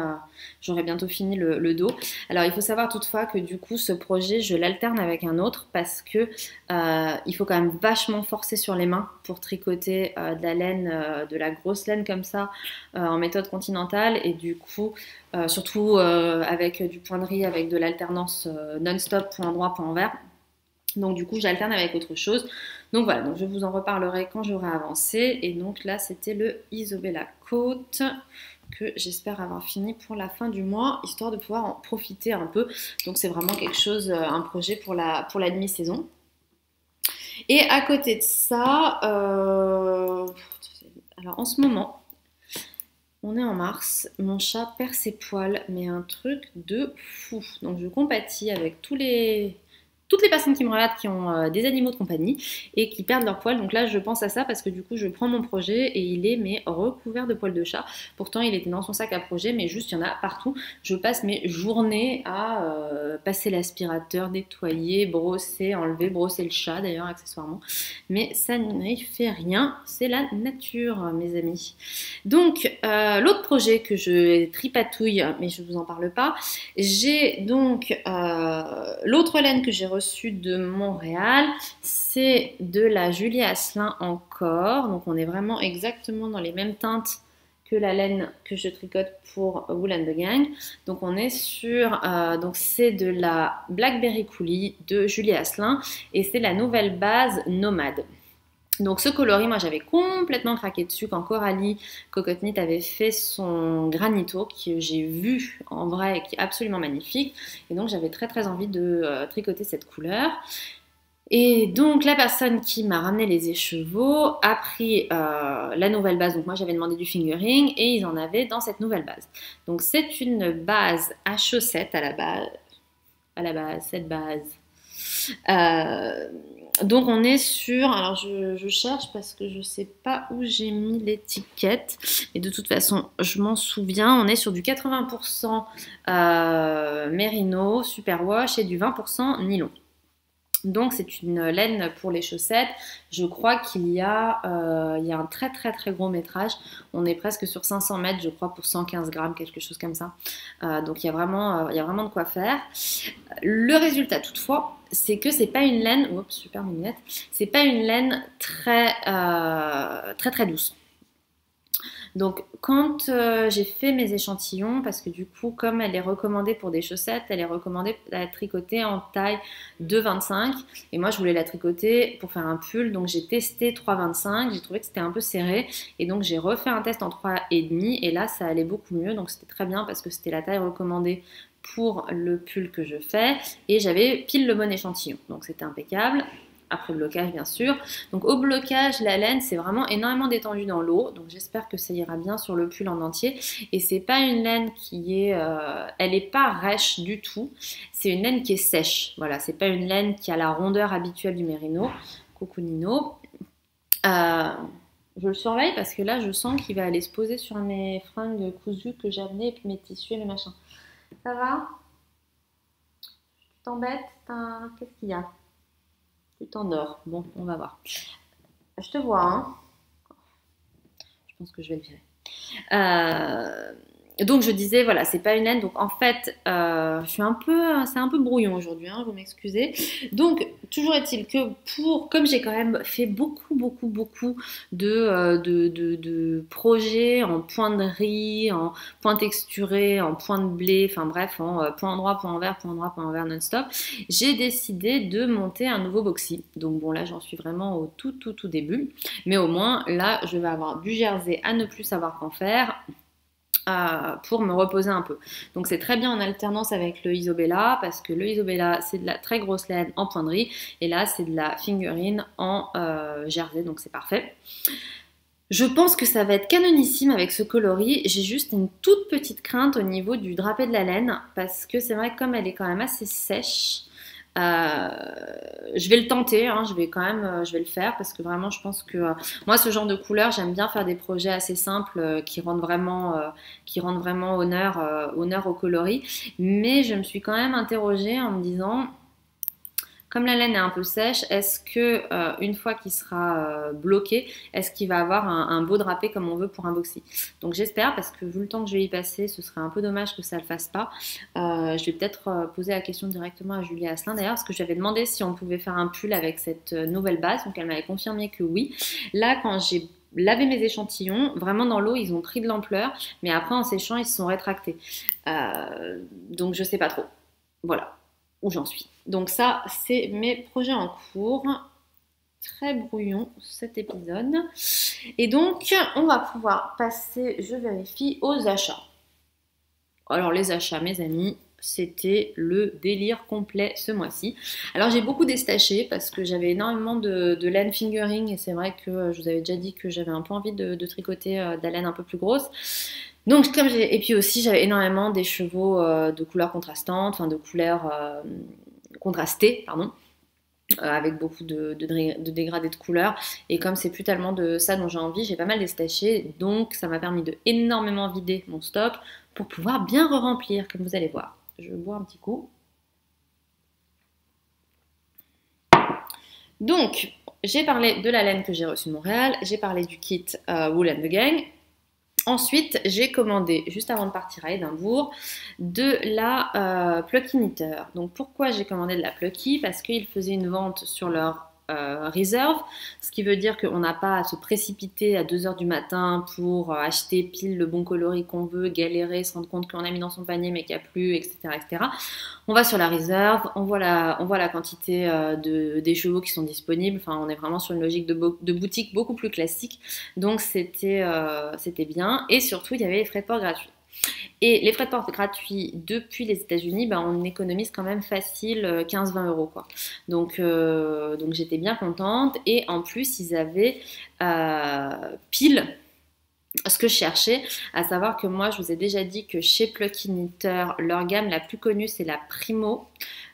j'aurai bientôt fini le dos. Alors il faut savoir toutefois que du coup ce projet je l'alterne avec un autre parce que il faut quand même vachement forcer sur les mains pour tricoter de la laine, de la grosse laine comme ça en méthode continentale et du coup surtout avec du point de riz, avec de l'alternance non-stop, point droit, point envers. Donc du coup j'alterne avec autre chose. Donc voilà, donc je vous en reparlerai quand j'aurai avancé. Et donc là c'était le Isobella Coat que j'espère avoir fini pour la fin du mois, histoire de pouvoir en profiter un peu. Donc c'est vraiment quelque chose, un projet pour la demi-saison. Et à côté de ça, alors en ce moment, on est en mars, mon chat perd ses poils, mais un truc de fou. Donc je compatis avec toutes les personnes qui me regardent qui ont des animaux de compagnie et qui perdent leurs poils. Donc là, je pense à ça parce que du coup, je prends mon projet et il est mais recouvert de poils de chat. Pourtant, il était dans son sac à projet, mais juste, il y en a partout. Je passe mes journées à passer l'aspirateur, nettoyer, brosser, enlever, brosser le chat d'ailleurs, accessoirement. Mais ça n'y fait rien, c'est la nature, mes amis. Donc, l'autre projet que je tripatouille, mais je ne vous en parle pas, j'ai donc l'autre laine que j'ai reçue de Montréal, c'est de la Julie Asselin encore. Donc, on est vraiment exactement dans les mêmes teintes que la laine que je tricote pour Wool and the Gang. Donc on est sur, donc c'est de la Blackberry Coolie de Julie Asselin et c'est la nouvelle base Nomade. Donc ce coloris, moi j'avais complètement craqué dessus quand Coralie Cocotte-Knit avait fait son granito que j'ai vu en vrai et qui est absolument magnifique. Et donc j'avais très très envie de tricoter cette couleur. Et donc la personne qui m'a ramené les écheveaux a pris la nouvelle base. Donc moi j'avais demandé du fingering et ils en avaient dans cette nouvelle base. Donc c'est une base à chaussettes à la base, cette base. Donc on est sur, alors je cherche parce que je sais pas où j'ai mis l'étiquette, mais de toute façon je m'en souviens, on est sur du 80% mérino, superwash et du 20% nylon. Donc c'est une laine pour les chaussettes. Je crois qu'il y a un très très très gros métrage. On est presque sur 500 mètres, je crois, pour 115 grammes, quelque chose comme ça. Donc il y a vraiment de quoi faire. Le résultat toutefois, c'est que c'est pas une laine, oups, super mes lunettes, c'est pas une laine très très très douce. Donc quand j'ai fait mes échantillons, parce que du coup comme elle est recommandée pour des chaussettes, elle est recommandée à tricoter en taille 2,25 et moi je voulais la tricoter pour faire un pull, donc j'ai testé 3,25, j'ai trouvé que c'était un peu serré et donc j'ai refait un test en 3,5 et là ça allait beaucoup mieux, donc c'était très bien parce que c'était la taille recommandée pour le pull que je fais et j'avais pile le bon échantillon, donc c'était impeccable. Après blocage bien sûr. Donc au blocage, la laine c'est vraiment énormément détendue dans l'eau. Donc j'espère que ça ira bien sur le pull en entier. Et c'est pas une laine qui est, elle est pas rêche du tout. C'est une laine qui est sèche. Voilà, c'est pas une laine qui a la rondeur habituelle du mérino. Coucou Nino. Je le surveille parce que là je sens qu'il va aller se poser sur mes fringues cousues que j'ai amenées et puis mes tissus et mes machins. Ça va? Tu t'embêtes? Qu'est-ce qu'il y a? Tu t'endors. Bon, on va voir. Je te vois, hein. Je pense que je vais le virer. Donc je disais, voilà, c'est pas une laine. Donc en fait, c'est un peu brouillon aujourd'hui, hein, vous m'excusez. Donc toujours est-il que comme j'ai quand même fait beaucoup de projets en point de riz, en point texturé, en point de blé, enfin bref, en point droit, point envers, point droit, point envers non-stop, j'ai décidé de monter un nouveau boxy. Donc bon là j'en suis vraiment au tout début, mais au moins là je vais avoir du jersey à ne plus savoir qu'en faire. Pour me reposer un peu. Donc c'est très bien en alternance avec le Isobella parce que le Isobella c'est de la très grosse laine en point de riz et là c'est de la fingering en jersey, donc c'est parfait. Je pense que ça va être canonissime avec ce coloris. J'ai juste une toute petite crainte au niveau du drapé de la laine parce que c'est vrai que comme elle est quand même assez sèche, je vais le tenter, hein, je vais le faire parce que vraiment je pense que moi ce genre de couleur j'aime bien faire des projets assez simples qui rendent vraiment honneur au coloris, mais je me suis quand même interrogée en me disant comme la laine est un peu sèche, est-ce que une fois qu'il sera bloqué, est-ce qu'il va avoir un beau drapé comme on veut pour un boxy? Donc j'espère parce que vu le temps que je vais y passer, ce serait un peu dommage que ça ne le fasse pas. Je vais peut-être poser la question directement à Julie Asselin d'ailleurs parce que j'avais demandé si on pouvait faire un pull avec cette nouvelle base, donc elle m'avait confirmé que oui. Là quand j'ai lavé mes échantillons, vraiment dans l'eau ils ont pris de l'ampleur, mais après en séchant ils se sont rétractés. Donc je sais pas trop. Voilà où j'en suis. Donc ça, c'est mes projets en cours. Très brouillon cet épisode. Et donc, on va pouvoir passer, je vérifie, aux achats. Alors les achats, mes amis, c'était le délire complet ce mois-ci. Alors j'ai beaucoup déstaché parce que j'avais énormément de laine fingering et c'est vrai que je vous avais déjà dit que j'avais un peu envie de tricoter de la laine un peu plus grosse. Donc et puis aussi j'avais énormément d'écheveaux de couleurs contrastantes, enfin de couleurs contrasté, pardon. Avec beaucoup de dégradés de couleurs. Et comme c'est plus tellement de ça dont j'ai envie, j'ai pas mal détaché. Donc ça m'a permis de énormément vider mon stock pour pouvoir bien re-remplir, comme vous allez voir. Je bois un petit coup. Donc, j'ai parlé de la laine que j'ai reçue de Montréal. J'ai parlé du kit Wool and the Gang. Ensuite, j'ai commandé, juste avant de partir à Édimbourg, de la Plucky Knitter. Donc pourquoi j'ai commandé de la Plucky? Parce qu'ils faisaient une vente sur leur Reserve, ce qui veut dire qu'on n'a pas à se précipiter à 2h du matin pour acheter pile le bon coloris qu'on veut, galérer, se rendre compte qu'on a mis dans son panier mais qu'il n'y a plus, etc., etc. On va sur la Reserve, on voit la quantité des chevaux qui sont disponibles. Enfin, on est vraiment sur une logique de boutique beaucoup plus classique. Donc c'était bien. Et surtout, il y avait les frais de port gratuits. Et les frais de port gratuits depuis les États-Unis, on économise quand même facile 15-20 euros, quoi. Donc j'étais bien contente. Et en plus, ils avaient pile ce que je cherchais, à savoir que moi, je vous ai déjà dit que chez Plucky Knitter, leur gamme la plus connue, c'est la Primo,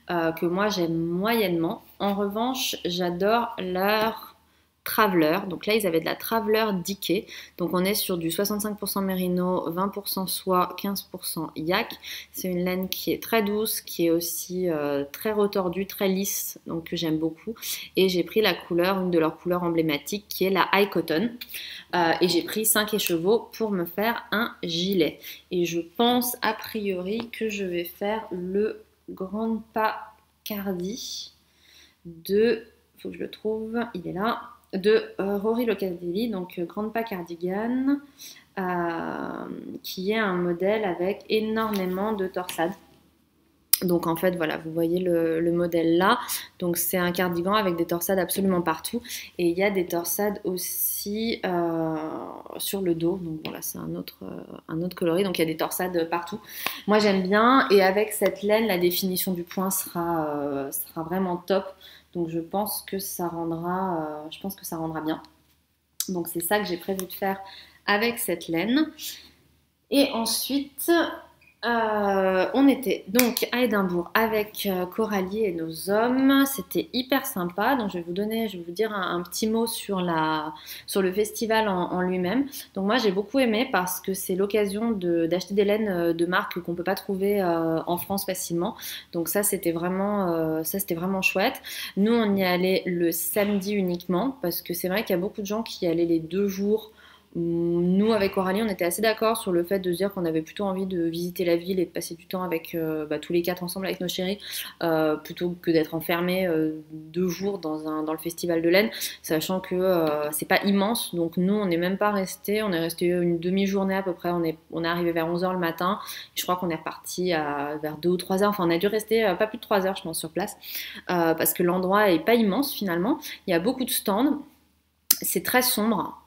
que moi j'aime moyennement. En revanche, j'adore leur Traveler. Donc là, ils avaient de la Traveler Dickey. Donc on est sur du 65% mérino, 20% soie, 15% yak. C'est une laine qui est très douce, qui est aussi très retordue, très lisse, donc que j'aime beaucoup. Et j'ai pris la couleur, une de leurs couleurs emblématiques, qui est la High Cotton. Et j'ai pris 5 écheveaux pour me faire un gilet. Et je pense a priori que je vais faire le Grand Pas Cardi de... Faut que je le trouve, il est là. De Rory Locatelli, donc Grande Pas Cardigan, qui est un modèle avec énormément de torsades. Donc en fait voilà, vous voyez le modèle là, donc c'est un cardigan avec des torsades absolument partout, et il y a des torsades aussi sur le dos, donc voilà, c'est un autre coloris, donc il y a des torsades partout. Moi j'aime bien, et avec cette laine, la définition du point sera vraiment top, donc je pense que ça rendra bien. Donc c'est ça que j'ai prévu de faire avec cette laine. Et ensuite, on était donc à Édimbourg avec Coralie et nos hommes. C'était hyper sympa. Donc je vais vous dire un petit mot sur le festival en lui-même. Donc moi j'ai beaucoup aimé parce que c'est l'occasion d'acheter des laines de marques qu'on peut pas trouver en France facilement. Donc ça c'était vraiment chouette. Nous on y allait le samedi uniquement parce que c'est vrai qu'il y a beaucoup de gens qui y allaient les 2 jours. Nous, avec Coralie, on était assez d'accord sur le fait de se dire qu'on avait plutôt envie de visiter la ville et de passer du temps avec tous les 4 ensemble avec nos chéris, plutôt que d'être enfermés 2 jours dans le festival de laine, sachant que c'est pas immense. Donc nous, on n'est même pas resté, on est resté une demi-journée à peu près. On est arrivé vers 11h le matin. Je crois qu'on est reparti vers 2 ou 3h. Enfin, on a dû rester pas plus de 3 heures, je pense, sur place, parce que l'endroit est pas immense finalement. Il y a beaucoup de stands. C'est très sombre,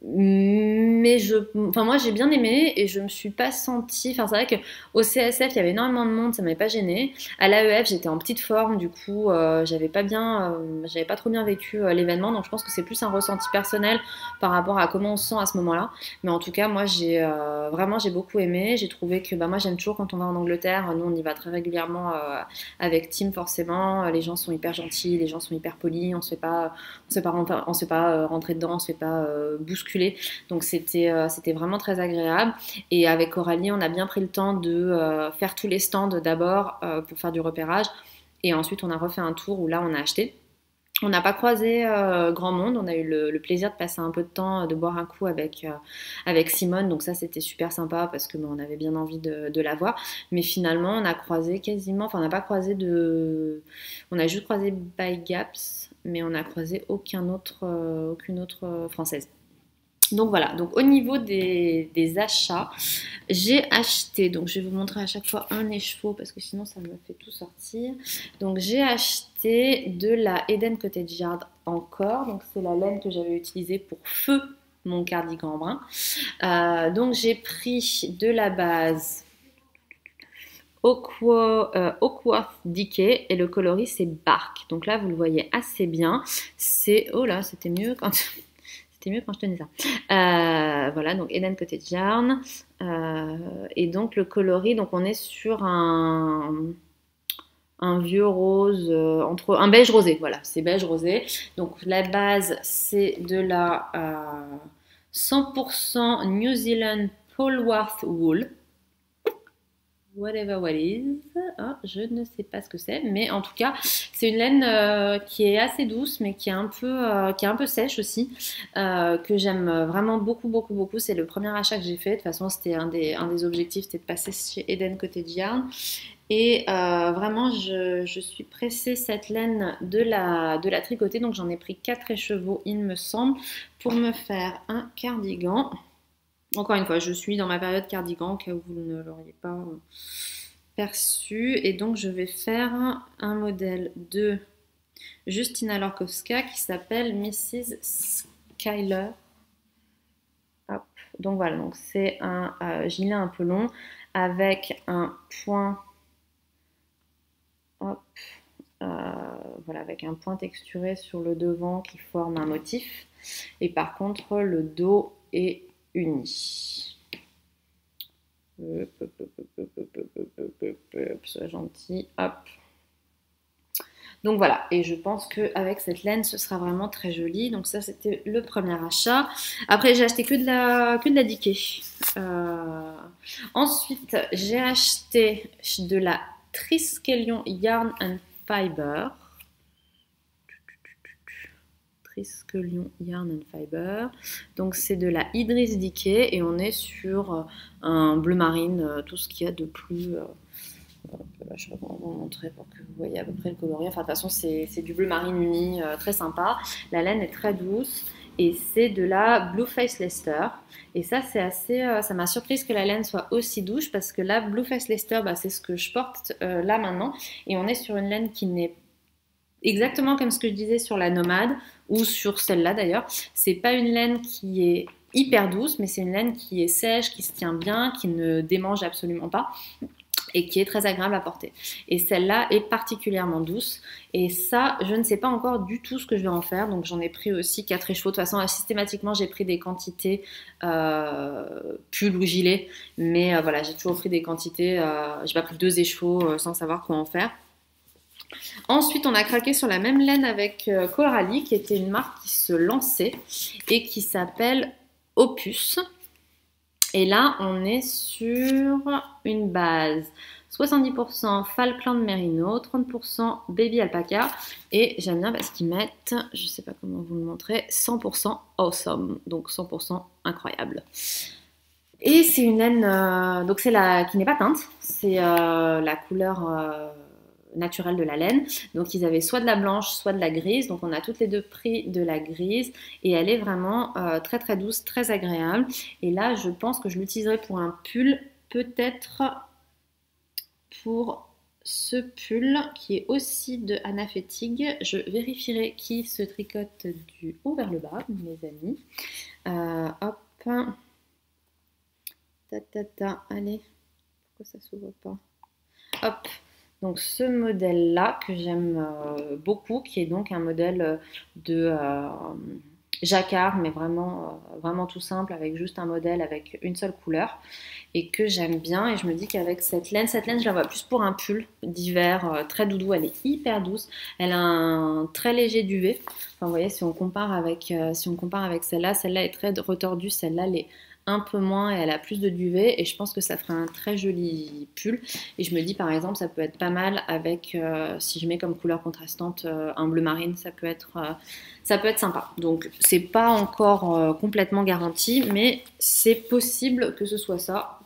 mais moi j'ai bien aimé et je me suis pas sentie. Enfin, c'est vrai qu'au CSF il y avait énormément de monde, ça m'avait pas gênée. À l'AEF j'étais en petite forme, du coup j'avais pas trop bien vécu l'événement, donc je pense que c'est plus un ressenti personnel par rapport à comment on se sent à ce moment-là. Mais en tout cas, moi j'ai beaucoup aimé. J'ai trouvé que moi j'aime toujours quand on va en Angleterre. Nous on y va très régulièrement avec Tim forcément. Les gens sont hyper gentils, les gens sont hyper polis. On se fait pas rentrer dedans, on se fait pas bousculer. Donc c'était vraiment très agréable. Et avec Coralie, on a bien pris le temps de faire tous les stands d'abord pour faire du repérage. Et ensuite, on a refait un tour où là, on a acheté. On n'a pas croisé grand monde, on a eu le plaisir de passer un peu de temps, de boire un coup avec Simone, donc ça c'était super sympa parce que on avait bien envie de la voir. Mais finalement on a croisé quasiment, enfin on n'a pas croisé on a juste croisé By Gaps, mais on n'a croisé aucune autre française. Donc voilà, donc au niveau des achats, j'ai acheté, donc je vais vous montrer à chaque fois un écheveau parce que sinon ça me fait tout sortir. Donc j'ai acheté de la Eden Cottage Yard encore, donc c'est la laine que j'avais utilisée pour feu mon cardigan brun. Donc j'ai pris de la base Oakworth Dickey et le coloris c'est Bark. Donc là vous le voyez assez bien. Oh là, c'était mieux quand je tenais ça. Voilà, donc Eden Cottage Yarn. Et donc le coloris, donc on est sur un un vieux rose, entre un beige rosé, voilà, c'est beige rosé. Donc la base, c'est de la 100% New Zealand Polwarth Wool. Whatever what is. Ah, je ne sais pas ce que c'est, mais en tout cas, c'est une laine qui est assez douce, mais qui est qui est un peu sèche aussi, que j'aime vraiment beaucoup, beaucoup, beaucoup. C'est le premier achat que j'ai fait. De toute façon, c'était un des objectifs, c'était de passer chez Eden Cottage Yarn. Et vraiment, je suis pressée cette laine de la tricoter. Donc j'en ai pris 4 écheveaux, il me semble, pour me faire un cardigan. Encore une fois, je suis dans ma période cardigan, au cas où vous ne l'auriez pas perçu. Et donc, je vais faire un modèle de Justina Lorkowska qui s'appelle Mrs. Skyler. Hop. Donc voilà, donc c'est un gilet un peu long avec un point. Hop. Voilà, avec un point texturé sur le devant qui forme un motif. Et par contre, le dos est uni. Sois gentil, hop. Donc voilà, et je pense qu'avec cette laine, ce sera vraiment très joli. Donc ça, c'était le premier achat. Après, j'ai acheté que de la Dikké. Ensuite, j'ai acheté de la Triskelion Yarn and Fiber. Triskelion Yarn and Fiber. Donc c'est de la Idriss Dikké et on est sur un bleu marine, tout ce qu'il y a de plus. Je vais vous montrer pour que vous voyez à peu près le coloris. Enfin, de toute façon, c'est du bleu marine uni, très sympa. La laine est très douce et c'est de la Blueface Leicester. Et ça, c'est assez. Ça m'a surprise que la laine soit aussi douce parce que la Blueface Leicester, c'est ce que je porte là maintenant. Et on est sur une laine qui n'est exactement comme ce que je disais sur la Nomade ou sur celle-là d'ailleurs. C'est pas une laine qui est hyper douce, mais c'est une laine qui est sèche, qui se tient bien, qui ne démange absolument pas et qui est très agréable à porter. Et celle-là est particulièrement douce. Et ça, je ne sais pas encore du tout ce que je vais en faire. Donc j'en ai pris aussi 4 écheveaux. De toute façon, systématiquement, j'ai pris des quantités pull ou gilet. Mais voilà, j'ai toujours pris des quantités. J'ai pas pris 2 écheveaux sans savoir quoi en faire. Ensuite, on a craqué sur la même laine avec Coralie, qui était une marque qui se lançait et qui s'appelle Opus. Et là, on est sur une base 70% Falkland Merino, 30% Baby Alpaca. Et j'aime bien parce qu'ils mettent, je ne sais pas comment vous le montrer, 100% Awesome. Donc 100% incroyable. Et c'est une laine, donc c'est qui n'est pas teinte, c'est la couleur naturelle de la laine. Donc ils avaient soit de la blanche, soit de la grise. Donc on a toutes les deux pris de la grise et elle est vraiment très très douce, très agréable. Et là, je pense que je l'utiliserai pour un pull, peut-être pour ce pull qui est aussi de Anna Fettig. Je vérifierai qui se tricote du haut vers le bas, mes amis. Hop. Allez, pourquoi ça s'ouvre pas? Hop. Donc ce modèle-là que j'aime beaucoup, qui est donc un modèle de jacquard, mais vraiment tout simple, avec juste un modèle avec une seule couleur, et que j'aime bien. Et je me dis qu'avec cette laine, je la vois plus pour un pull d'hiver très doudou. Elle est hyper douce, elle a un très léger duvet. Enfin, vous voyez, si on compare avec celle-là est très retordue, celle-là elle est un peu moins et elle a plus de duvet et je pense que ça ferait un très joli pull. Et je me dis par exemple ça peut être pas mal avec si je mets comme couleur contrastante un bleu marine, ça peut être sympa. Donc c'est pas encore complètement garanti, mais c'est possible que ce soit ça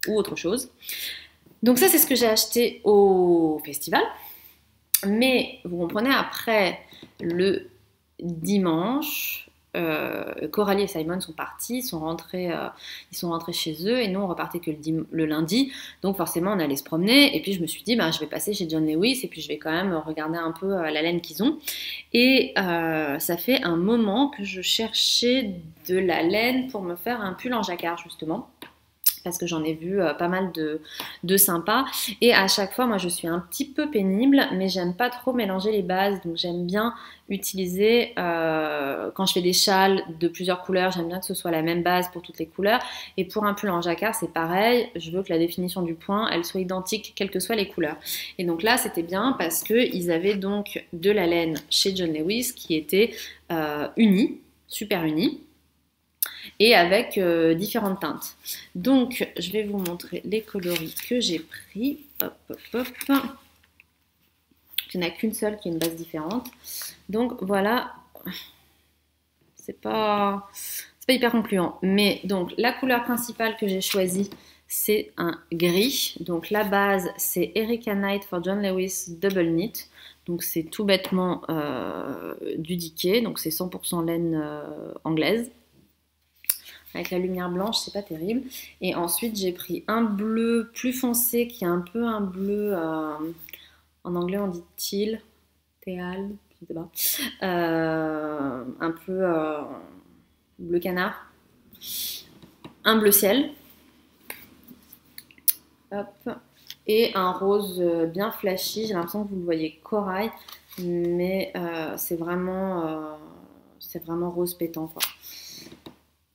ou autre chose. Donc ça c'est ce que j'ai acheté au festival. Mais vous comprenez, après le dimanche, Coralie et Simon sont partis, ils sont rentrés chez eux et nous on repartait que le lundi, donc forcément on allait se promener et puis je me suis dit je vais passer chez John Lewis et puis je vais quand même regarder un peu la laine qu'ils ont et ça fait un moment que je cherchais de la laine pour me faire un pull en jacquard justement parce que j'en ai vu pas mal de sympas. Et à chaque fois, moi, je suis un petit peu pénible, mais j'aime pas trop mélanger les bases. Donc, j'aime bien utiliser, quand je fais des châles de plusieurs couleurs, j'aime bien que ce soit la même base pour toutes les couleurs. Et pour un pull en jacquard, c'est pareil. Je veux que la définition du point, elle soit identique, quelles que soient les couleurs. Et donc là, c'était bien parce qu'ils avaient donc de la laine chez John Lewis qui était unie, super unie, et avec différentes teintes. Donc, je vais vous montrer les coloris que j'ai pris. Hop, hop, hop. Il n'y en a qu'une seule qui a une base différente. Donc, voilà. C'est pas hyper concluant. Mais donc, la couleur principale que j'ai choisie, c'est un gris. Donc, la base, c'est Erica Knight for John Lewis Double Knit. Donc, c'est tout bêtement du Dickie. Donc, c'est 100% laine anglaise. Avec la lumière blanche, c'est pas terrible. Et ensuite, j'ai pris un bleu plus foncé qui est un peu un bleu, en anglais on dit teal, théal, je sais pas, un peu bleu canard, un bleu ciel, hop, et un rose bien flashy. J'ai l'impression que vous le voyez corail, mais c'est vraiment rose pétant, quoi.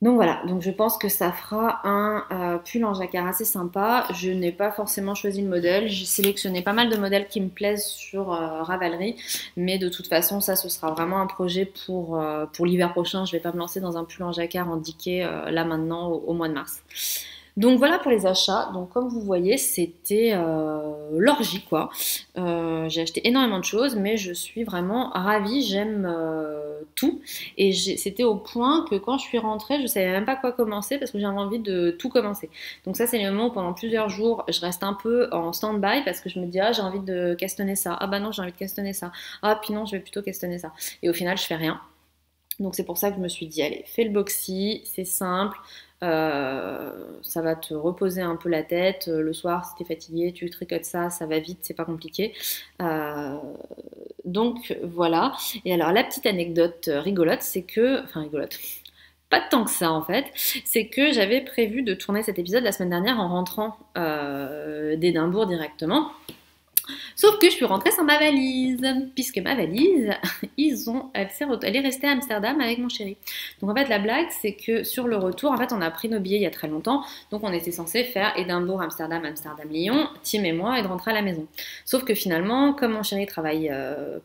Donc voilà, donc je pense que ça fera un pull en jacquard assez sympa. Je n'ai pas forcément choisi le modèle, j'ai sélectionné pas mal de modèles qui me plaisent sur Ravelry, mais de toute façon ça ce sera vraiment un projet pour l'hiver prochain. Je ne vais pas me lancer dans un pull en jacquard en Dickie là maintenant au mois de mars. Donc voilà pour les achats. Donc comme vous voyez, c'était l'orgie quoi. J'ai acheté énormément de choses, mais je suis vraiment ravie. J'aime tout. Et c'était au point que quand je suis rentrée, je savais même pas quoi commencer parce que j'avais envie de tout commencer. Donc ça, c'est le moment où pendant plusieurs jours, je reste un peu en stand-by parce que je me dis ah j'ai envie de castanner ça. Ah bah non, j'ai envie de castanner ça. Ah puis non, je vais plutôt castanner ça. Et au final, je fais rien. Donc c'est pour ça que je me suis dit allez, fais le boxy, c'est simple. Ça va te reposer un peu la tête. Le soir, si t'es fatigué, tu tricotes ça, ça va vite, c'est pas compliqué. Donc voilà. Et alors la petite anecdote rigolote, c'est que, enfin rigolote, pas tant que ça en fait, c'est que j'avais prévu de tourner cet épisode la semaine dernière en rentrant d'Édimbourg directement. Sauf que je suis rentrée sans ma valise, puisque ma valise, elle est restée à Amsterdam avec mon chéri. Donc en fait la blague c'est que sur le retour, en fait on a pris nos billets il y a très longtemps, donc on était censé faire Édimbourg, Amsterdam, Amsterdam-Lyon, Tim et moi, et de rentrer à la maison. Sauf que finalement, comme mon chéri travaille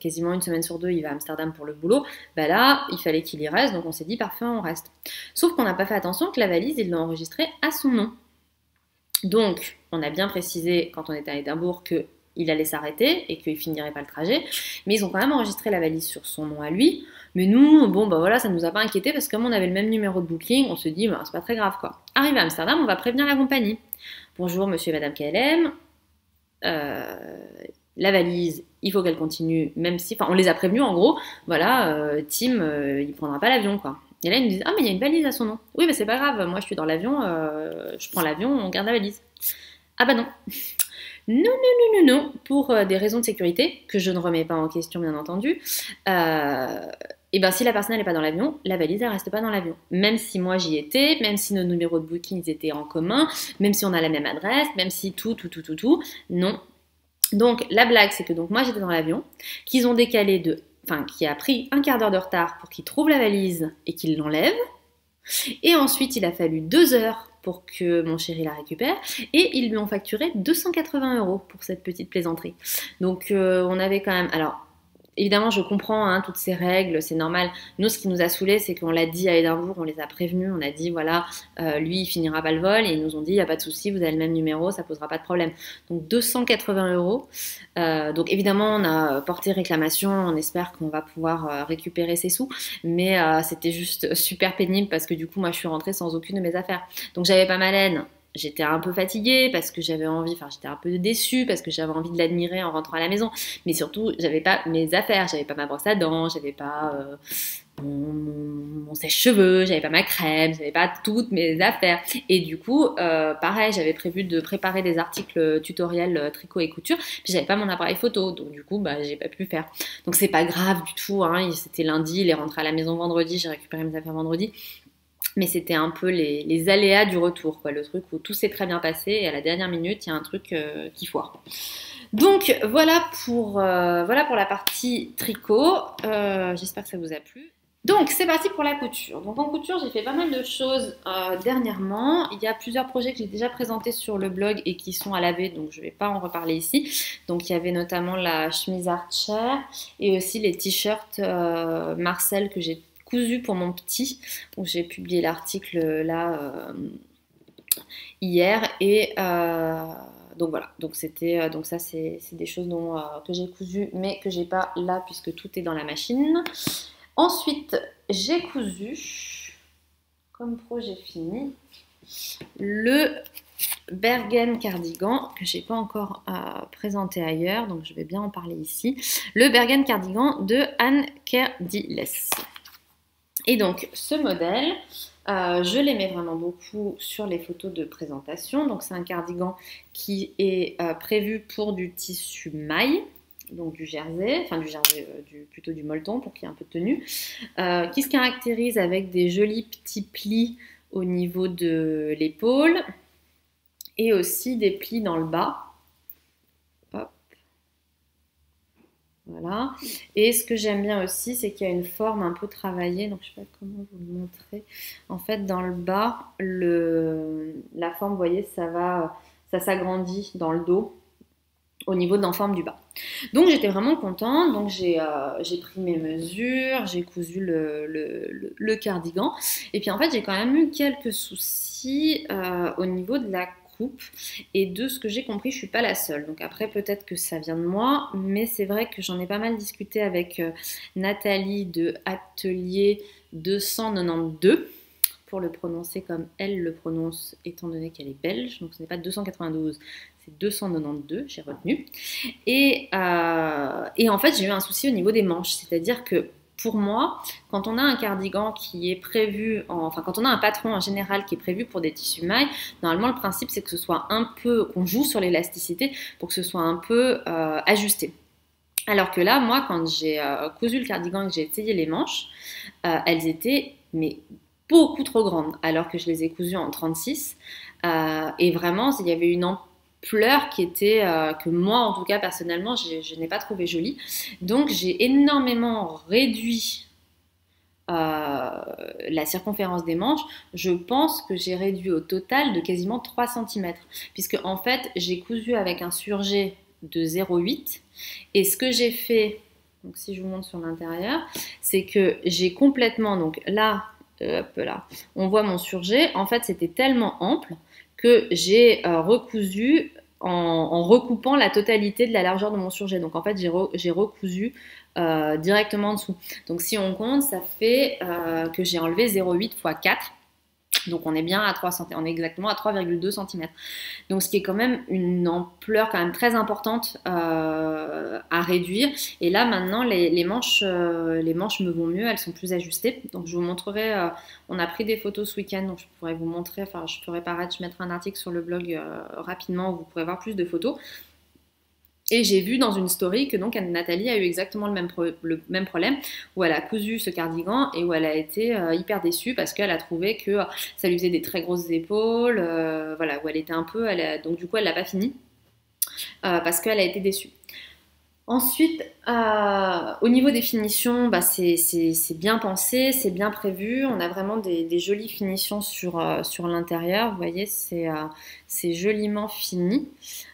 quasiment une semaine sur deux, il va à Amsterdam pour le boulot, bah là il fallait qu'il y reste, donc on s'est dit parfait on reste. Sauf qu'on n'a pas fait attention que la valise il l'a enregistrée à son nom. Donc on a bien précisé quand on était à Édimbourg que il allait s'arrêter et qu'il finirait pas le trajet, mais ils ont quand même enregistré la valise sur son nom à lui. Mais nous, bon bah voilà, ça nous a pas inquiété parce que comme on avait le même numéro de booking, on se dit bah c'est pas très grave quoi. Arrivé à Amsterdam, on va prévenir la compagnie. Bonjour monsieur et madame KLM, la valise, il faut qu'elle continue, même si, enfin on les a prévenus en gros, voilà, Tim, il prendra pas l'avion quoi. Et là ils nous disent ah mais il y a une valise à son nom. Oui mais c'est pas grave, moi je suis dans l'avion, je prends l'avion, on garde la valise. Ah bah non. Non, non, non, non, non, pour des raisons de sécurité, que je ne remets pas en question bien entendu, et ben si la personne n'est pas dans l'avion, la valise elle reste pas dans l'avion. Même si moi j'y étais, même si nos numéros de booking étaient en commun, même si on a la même adresse, même si tout, non. Donc la blague c'est que donc moi j'étais dans l'avion, qu'ils ont décalé qui a pris un quart d'heure de retard pour qu'ils trouvent la valise et qu'ils l'enlèvent. Et ensuite, il a fallu 2 heures pour que mon chéri la récupère et ils lui ont facturé 280 € pour cette petite plaisanterie. Donc on avait quand même... Alors évidemment je comprends hein, toutes ces règles, c'est normal. Nous ce qui nous a saoulés c'est qu'on l'a dit à Édimbourg, on les a prévenus, on a dit voilà lui il finira pas le vol et ils nous ont dit il n'y a pas de souci, vous avez le même numéro, ça posera pas de problème. Donc 280 €. Donc évidemment on a porté réclamation, on espère qu'on va pouvoir récupérer ces sous, mais c'était juste super pénible parce que du coup moi je suis rentrée sans aucune de mes affaires. Donc j'avais pas ma laine. J'étais un peu fatiguée parce que j'avais envie, enfin j'étais un peu déçue parce que j'avais envie de l'admirer en rentrant à la maison. Mais surtout, j'avais pas mes affaires, j'avais pas ma brosse à dents, j'avais pas mon sèche-cheveux, j'avais pas ma crème, j'avais pas toutes mes affaires. Et du coup, pareil, j'avais prévu de préparer des articles tutoriels tricot et couture, puis j'avais pas mon appareil photo, donc du coup, bah j'ai pas pu faire. Donc c'est pas grave du tout, hein, c'était lundi, il est rentré à la maison vendredi, j'ai récupéré mes affaires vendredi. Mais c'était un peu les aléas du retour, quoi, le truc où tout s'est très bien passé et à la dernière minute, il y a un truc qui foire. Donc voilà pour la partie tricot. J'espère que ça vous a plu. Donc c'est parti pour la couture. Donc en couture, j'ai fait pas mal de choses dernièrement. Il y a plusieurs projets que j'ai déjà présentés sur le blog et qui sont à laver, donc je ne vais pas en reparler ici. Donc il y avait notamment la chemise Archer et aussi les t-shirts Marcel que j'ai cousu pour mon petit, où j'ai publié l'article là hier et donc voilà, donc c'était donc ça c'est des choses que j'ai cousu mais que j'ai pas là puisque tout est dans la machine. Ensuite, j'ai cousu, comme projet fini, le Bergen cardigan que j'ai pas encore présenté ailleurs, donc je vais bien en parler ici. Le Bergen cardigan de Anne Kerdiles. Et donc ce modèle, je l'aimais vraiment beaucoup sur les photos de présentation. Donc c'est un cardigan qui est prévu pour du tissu maille, donc du jersey, plutôt du molleton pour qu'il y ait un peu de tenue, qui se caractérise avec des jolis petits plis au niveau de l'épaule et aussi des plis dans le bas. Hop. Voilà. Et ce que j'aime bien aussi, c'est qu'il y a une forme un peu travaillée, donc je ne sais pas comment vous le montrer. En fait, dans le bas, la forme, vous voyez, ça s'agrandit dans le dos au niveau de l'enforme du bas. Donc j'étais vraiment contente, donc j'ai pris mes mesures, j'ai cousu le cardigan, et puis en fait j'ai quand même eu quelques soucis au niveau de la coupe, et de ce que j'ai compris, je suis pas la seule. Donc après peut-être que ça vient de moi, mais c'est vrai que j'en ai pas mal discuté avec Nathalie de Atelier 292, pour le prononcer comme elle le prononce, étant donné qu'elle est belge, donc ce n'est pas 292, c'est 292, j'ai retenu. Et en fait, j'ai eu un souci au niveau des manches, c'est-à-dire que pour moi, quand on a un cardigan qui est prévu, quand on a un patron en général qui est prévu pour des tissus mailles, normalement le principe c'est que ce soit un peu, qu'on joue sur l'élasticité pour que ce soit un peu ajusté. Alors que là, moi, quand j'ai cousu le cardigan et que j'ai essayé les manches, elles étaient beaucoup trop grandes, alors que je les ai cousues en 36. Et vraiment, il y avait une ampleur qui était, que moi, en tout cas, personnellement, je n'ai pas trouvé jolie. Donc, j'ai énormément réduit la circonférence des manches. Je pense que j'ai réduit au total de quasiment 3 cm. Puisque, en fait, j'ai cousu avec un surjet de 0,8. Et ce que j'ai fait, donc si je vous montre sur l'intérieur, c'est que j'ai complètement, donc là, on voit mon surjet. En fait, c'était tellement ample que j'ai recousu en recoupant la totalité de la largeur de mon surjet. Donc en fait, j'ai recousu directement en dessous. Donc si on compte, ça fait que j'ai enlevé 0,8 x 4. Donc on est bien à 3 cm, on est exactement à 3,2 cm. Donc ce qui est quand même une ampleur quand même très importante à réduire. Et là maintenant les manches me vont mieux, elles sont plus ajustées. Donc je vous montrerai, on a pris des photos ce week-end, donc je pourrais vous montrer, enfin je ferai paraître, je mettrai un article sur le blog rapidement où vous pourrez voir plus de photos. Et j'ai vu dans une story que donc Nathalie a eu exactement le même problème, où elle a cousu ce cardigan et où elle a été hyper déçue parce qu'elle a trouvé que ça lui faisait des très grosses épaules, voilà, où elle était un peu, donc du coup elle l'a pas fini parce qu'elle a été déçue. Ensuite, au niveau des finitions, c'est bien pensé, c'est bien prévu. On a vraiment des jolies finitions sur l'intérieur. Vous voyez, c'est joliment fini.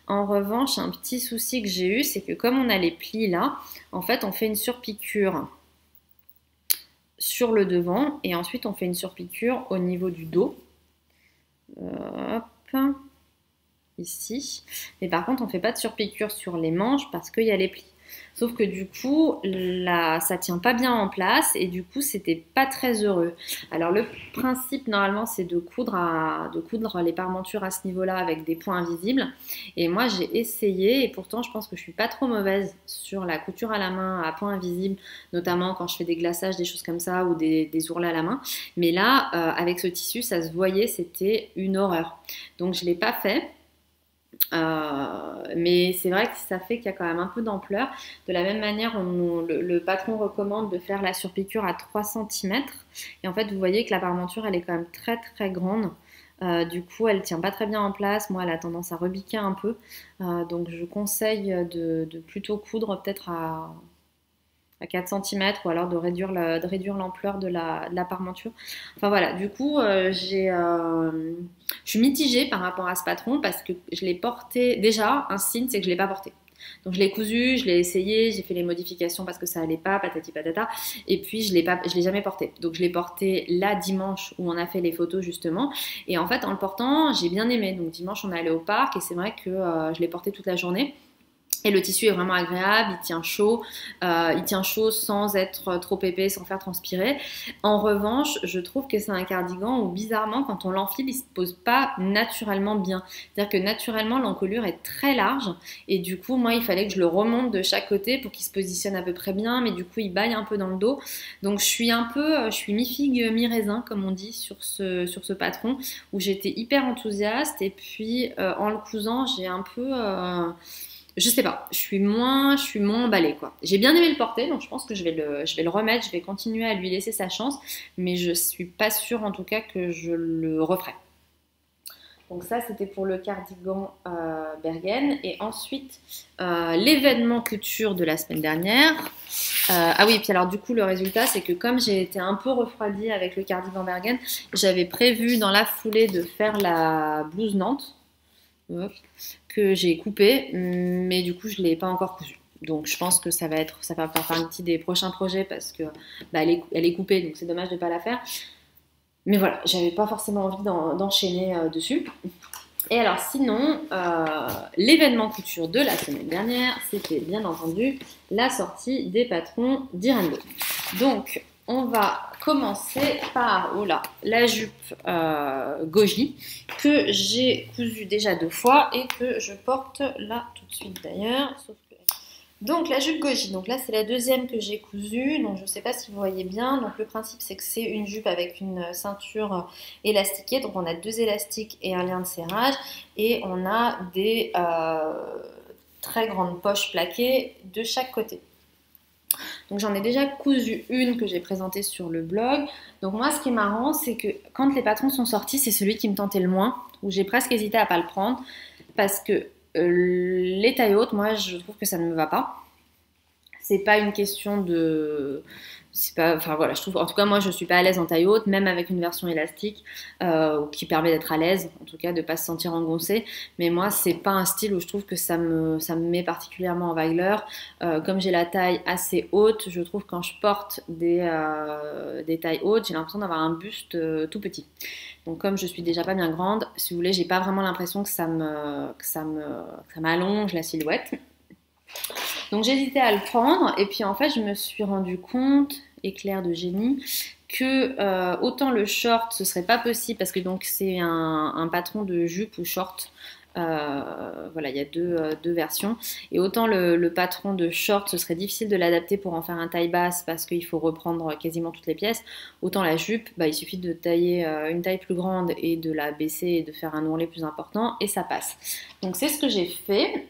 En revanche, un petit souci que j'ai eu, c'est que comme on a les plis là, en fait, on fait une surpiqûre sur le devant et ensuite on fait une surpiqûre au niveau du dos. Hop. Ici. Mais par contre, on ne fait pas de surpiqûre sur les manches parce qu'il y a les plis. Sauf que du coup, ça tient pas bien en place et du coup, c'était pas très heureux. Alors le principe normalement, c'est de coudre les parmentures à ce niveau-là avec des points invisibles. Et moi, j'ai essayé et pourtant, je pense que je suis pas trop mauvaise sur la couture à la main à points invisibles, notamment quand je fais des glaçages, des choses comme ça ou des ourlets à la main. Mais là, avec ce tissu, ça se voyait, c'était une horreur. Donc je l'ai pas fait. Mais c'est vrai que ça fait qu'il y a quand même un peu d'ampleur. De la même manière, le patron recommande de faire la surpiqûre à 3 centimètres. Et en fait, vous voyez que la parmenture, elle est quand même très très grande. Du coup, elle tient pas très bien en place. Moi, elle a tendance à rebiquer un peu. Donc, je conseille de plutôt coudre peut-être à 4 centimètres ou alors de réduire l'ampleur de la parmenture. Enfin voilà, du coup, je suis mitigée par rapport à ce patron parce que je l'ai porté. Déjà, un signe, c'est que je ne l'ai pas porté. Donc je l'ai cousu, je l'ai essayé, j'ai fait les modifications parce que ça allait pas, patati patata, et puis je l'ai jamais porté. Donc je l'ai porté là dimanche où on a fait les photos justement, et en fait en le portant j'ai bien aimé. Donc dimanche on est allé au parc et c'est vrai que je l'ai porté toute la journée. Et le tissu est vraiment agréable, il tient chaud sans être trop épais, sans faire transpirer. En revanche, je trouve que c'est un cardigan où bizarrement, quand on l'enfile, il se pose pas naturellement bien. C'est-à-dire que naturellement, l'encolure est très large et du coup, moi, il fallait que je le remonte de chaque côté pour qu'il se positionne à peu près bien, mais du coup, il baille un peu dans le dos. Donc, je suis mi-figue, mi-raisin, comme on dit, sur ce patron, où j'étais hyper enthousiaste et puis en le cousant, j'ai un peu... je sais pas, je suis moins emballée quoi. J'ai bien aimé le porter, donc je pense que je vais le remettre, je vais continuer à lui laisser sa chance, mais je suis pas sûre en tout cas que je le referai. Donc ça c'était pour le cardigan Bergen. Et ensuite l'événement couture de la semaine dernière. Ah oui, puis alors du coup le résultat c'est que comme j'ai été un peu refroidie avec le cardigan Bergen, j'avais prévu dans la foulée de faire la blouse Nantes. Hop, que j'ai coupé, mais du coup je ne l'ai pas encore cousu. Donc je pense que ça va faire partie des prochains projets parce que bah, elle est coupée, donc c'est dommage de ne pas la faire. Mais voilà, j'avais pas forcément envie d'enchaîner dessus. Et alors sinon, l'événement couture de la semaine dernière, c'était bien entendu la sortie des patrons d'Irendo. Donc on va commencer par la jupe goji que j'ai cousue déjà 2 fois et que je porte là tout de suite d'ailleurs. Donc la jupe goji, donc là c'est la deuxième que j'ai cousue, donc je ne sais pas si vous voyez bien. Donc le principe c'est que c'est une jupe avec une ceinture élastiquée, donc on a 2 élastiques et un lien de serrage et on a des très grandes poches plaquées de chaque côté. Donc j'en ai déjà cousu une que j'ai présentée sur le blog. Donc moi ce qui est marrant c'est que quand les patrons sont sortis, c'est celui qui me tentait le moins, où j'ai presque hésité à ne pas le prendre parce que les tailles hautes, moi je trouve que ça ne me va pas. C'est pas une question de... Enfin voilà, je trouve, en tout cas moi je suis pas à l'aise en taille haute, même avec une version élastique qui permet d'être à l'aise, en tout cas de pas se sentir engoncé. Mais moi c'est pas un style où je trouve que ça me met particulièrement en valeur. Comme j'ai la taille assez haute, je trouve que quand je porte des tailles hautes, j'ai l'impression d'avoir un buste tout petit. Donc comme je suis déjà pas bien grande, si vous voulez, j'ai pas vraiment l'impression que ça m'allonge la silhouette. Donc j'hésitais à le prendre et puis en fait je me suis rendu compte, éclair de génie, que autant le short ce serait pas possible parce que donc c'est un patron de jupe ou short. Voilà, il y a deux versions. Et autant le patron de short, ce serait difficile de l'adapter pour en faire un taille basse parce qu'il faut reprendre quasiment toutes les pièces. Autant la jupe, bah, il suffit de tailler une taille plus grande et de la baisser et de faire un ourlet plus important et ça passe. Donc c'est ce que j'ai fait.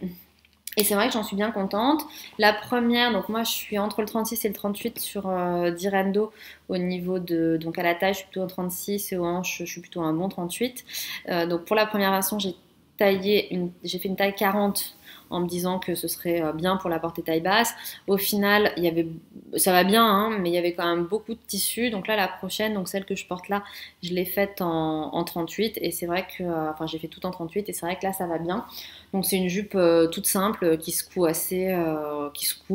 Et c'est vrai que j'en suis bien contente. La première, donc moi je suis entre le 36 et le 38 sur Direndo au niveau de... Donc à la taille je suis plutôt en 36 et aux hanches je suis plutôt un bon 38. Donc pour la première version j'ai fait une taille 40 en me disant que ce serait bien pour la porter taille basse. Au final, ça va bien, hein, mais il y avait quand même beaucoup de tissu. Donc là, la prochaine, donc celle que je porte là, je l'ai faite en 38 et c'est vrai que, enfin j'ai fait tout en 38 et c'est vrai que là ça va bien. Donc c'est une jupe toute simple qui se coud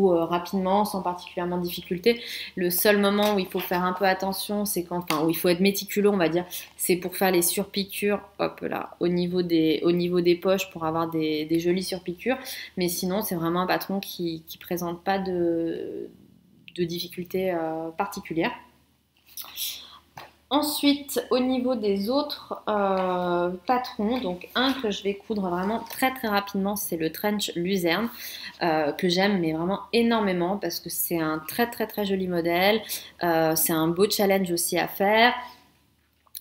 rapidement sans particulièrement de difficulté. Le seul moment où il faut faire un peu attention, c'est où il faut être méticuleux, on va dire, c'est pour faire les surpiqûres, hop là, au niveau des poches pour avoir des jolies surpiqûres. Mais sinon, c'est vraiment un patron qui présente pas de difficultés particulières. Ensuite, au niveau des autres patrons, donc un que je vais coudre vraiment très très rapidement, c'est le Trench Luzerne, que j'aime mais vraiment énormément parce que c'est un très très très joli modèle, c'est un beau challenge aussi à faire.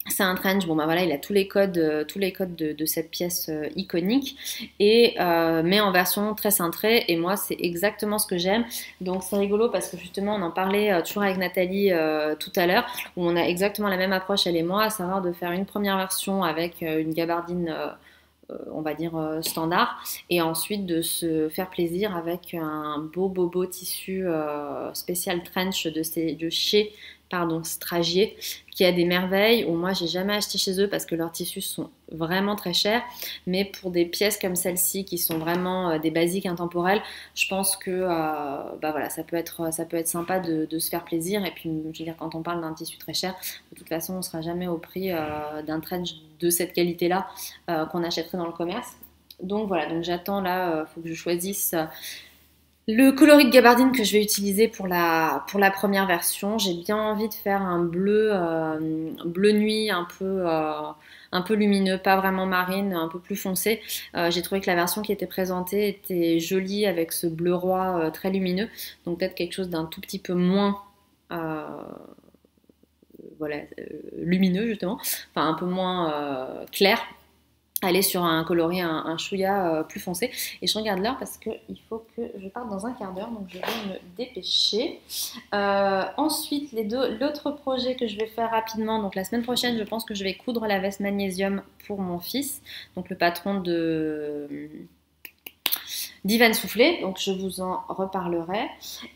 C'est un trench, bon bah voilà, il a tous les codes de cette pièce iconique, et mais en version très cintrée, et moi c'est exactement ce que j'aime. Donc c'est rigolo parce que justement on en parlait toujours avec Nathalie tout à l'heure, où on a exactement la même approche elle et moi, à savoir de faire une première version avec une gabardine on va dire standard, et ensuite de se faire plaisir avec un beau tissu spécial trench de chez Stragier, qui a des merveilles, où moi j'ai jamais acheté chez eux parce que leurs tissus sont vraiment très chers, mais pour des pièces comme celle-ci qui sont vraiment des basiques intemporels, je pense que bah voilà, ça peut être sympa de se faire plaisir. Et puis je veux dire, quand on parle d'un tissu très cher, de toute façon on sera jamais au prix d'un trench de cette qualité-là qu'on achèterait dans le commerce. Donc voilà, donc j'attends là, faut que je choisisse le coloris de gabardine que je vais utiliser pour la première version. J'ai bien envie de faire un bleu nuit un peu lumineux, pas vraiment marine, un peu plus foncé. J'ai trouvé que la version qui était présentée était jolie avec ce bleu roi très lumineux. Donc peut-être quelque chose d'un tout petit peu moins euh, voilà, lumineux justement, enfin un peu moins clair, aller sur un coloris un chouïa plus foncé. Et je regarde l'heure parce qu'il faut que je parte dans un quart d'heure, donc je vais me dépêcher. Ensuite, l'autre projet que je vais faire rapidement, donc la semaine prochaine, je pense que je vais coudre la veste magnésium pour mon fils, donc le patron d'Ivan Soufflé, donc je vous en reparlerai.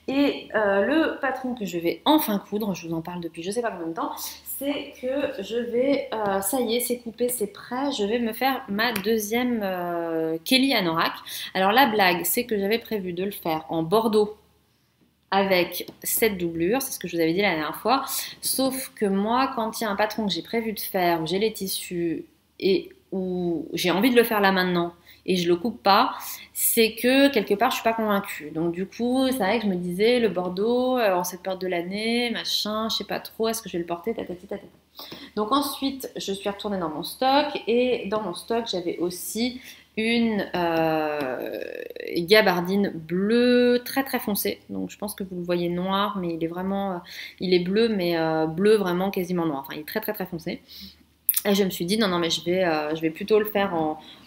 Et le patron que je vais enfin coudre, je vous en parle depuis je sais pas combien de temps, c'est que je vais, ça y est, c'est coupé, c'est prêt, je vais me faire ma deuxième Kelly Anorak. Alors la blague, c'est que j'avais prévu de le faire en bordeaux avec cette doublure, c'est ce que je vous avais dit la dernière fois, sauf que moi, quand il y a un patron que j'ai prévu de faire, où j'ai les tissus et où j'ai envie de le faire là maintenant, et je le coupe pas, c'est que quelque part je suis pas convaincue. Donc du coup, c'est vrai que je me disais le Bordeaux en cette période de l'année, machin, je sais pas trop, est-ce que je vais le porter, tatati tatata. Donc ensuite, je suis retournée dans mon stock, et dans mon stock, j'avais aussi une gabardine bleue très très foncée. Donc je pense que vous le voyez noir, mais il est vraiment, il est bleu, mais bleu vraiment quasiment noir. Enfin, il est très très très foncé. Et je me suis dit, non, non, mais je vais plutôt le faire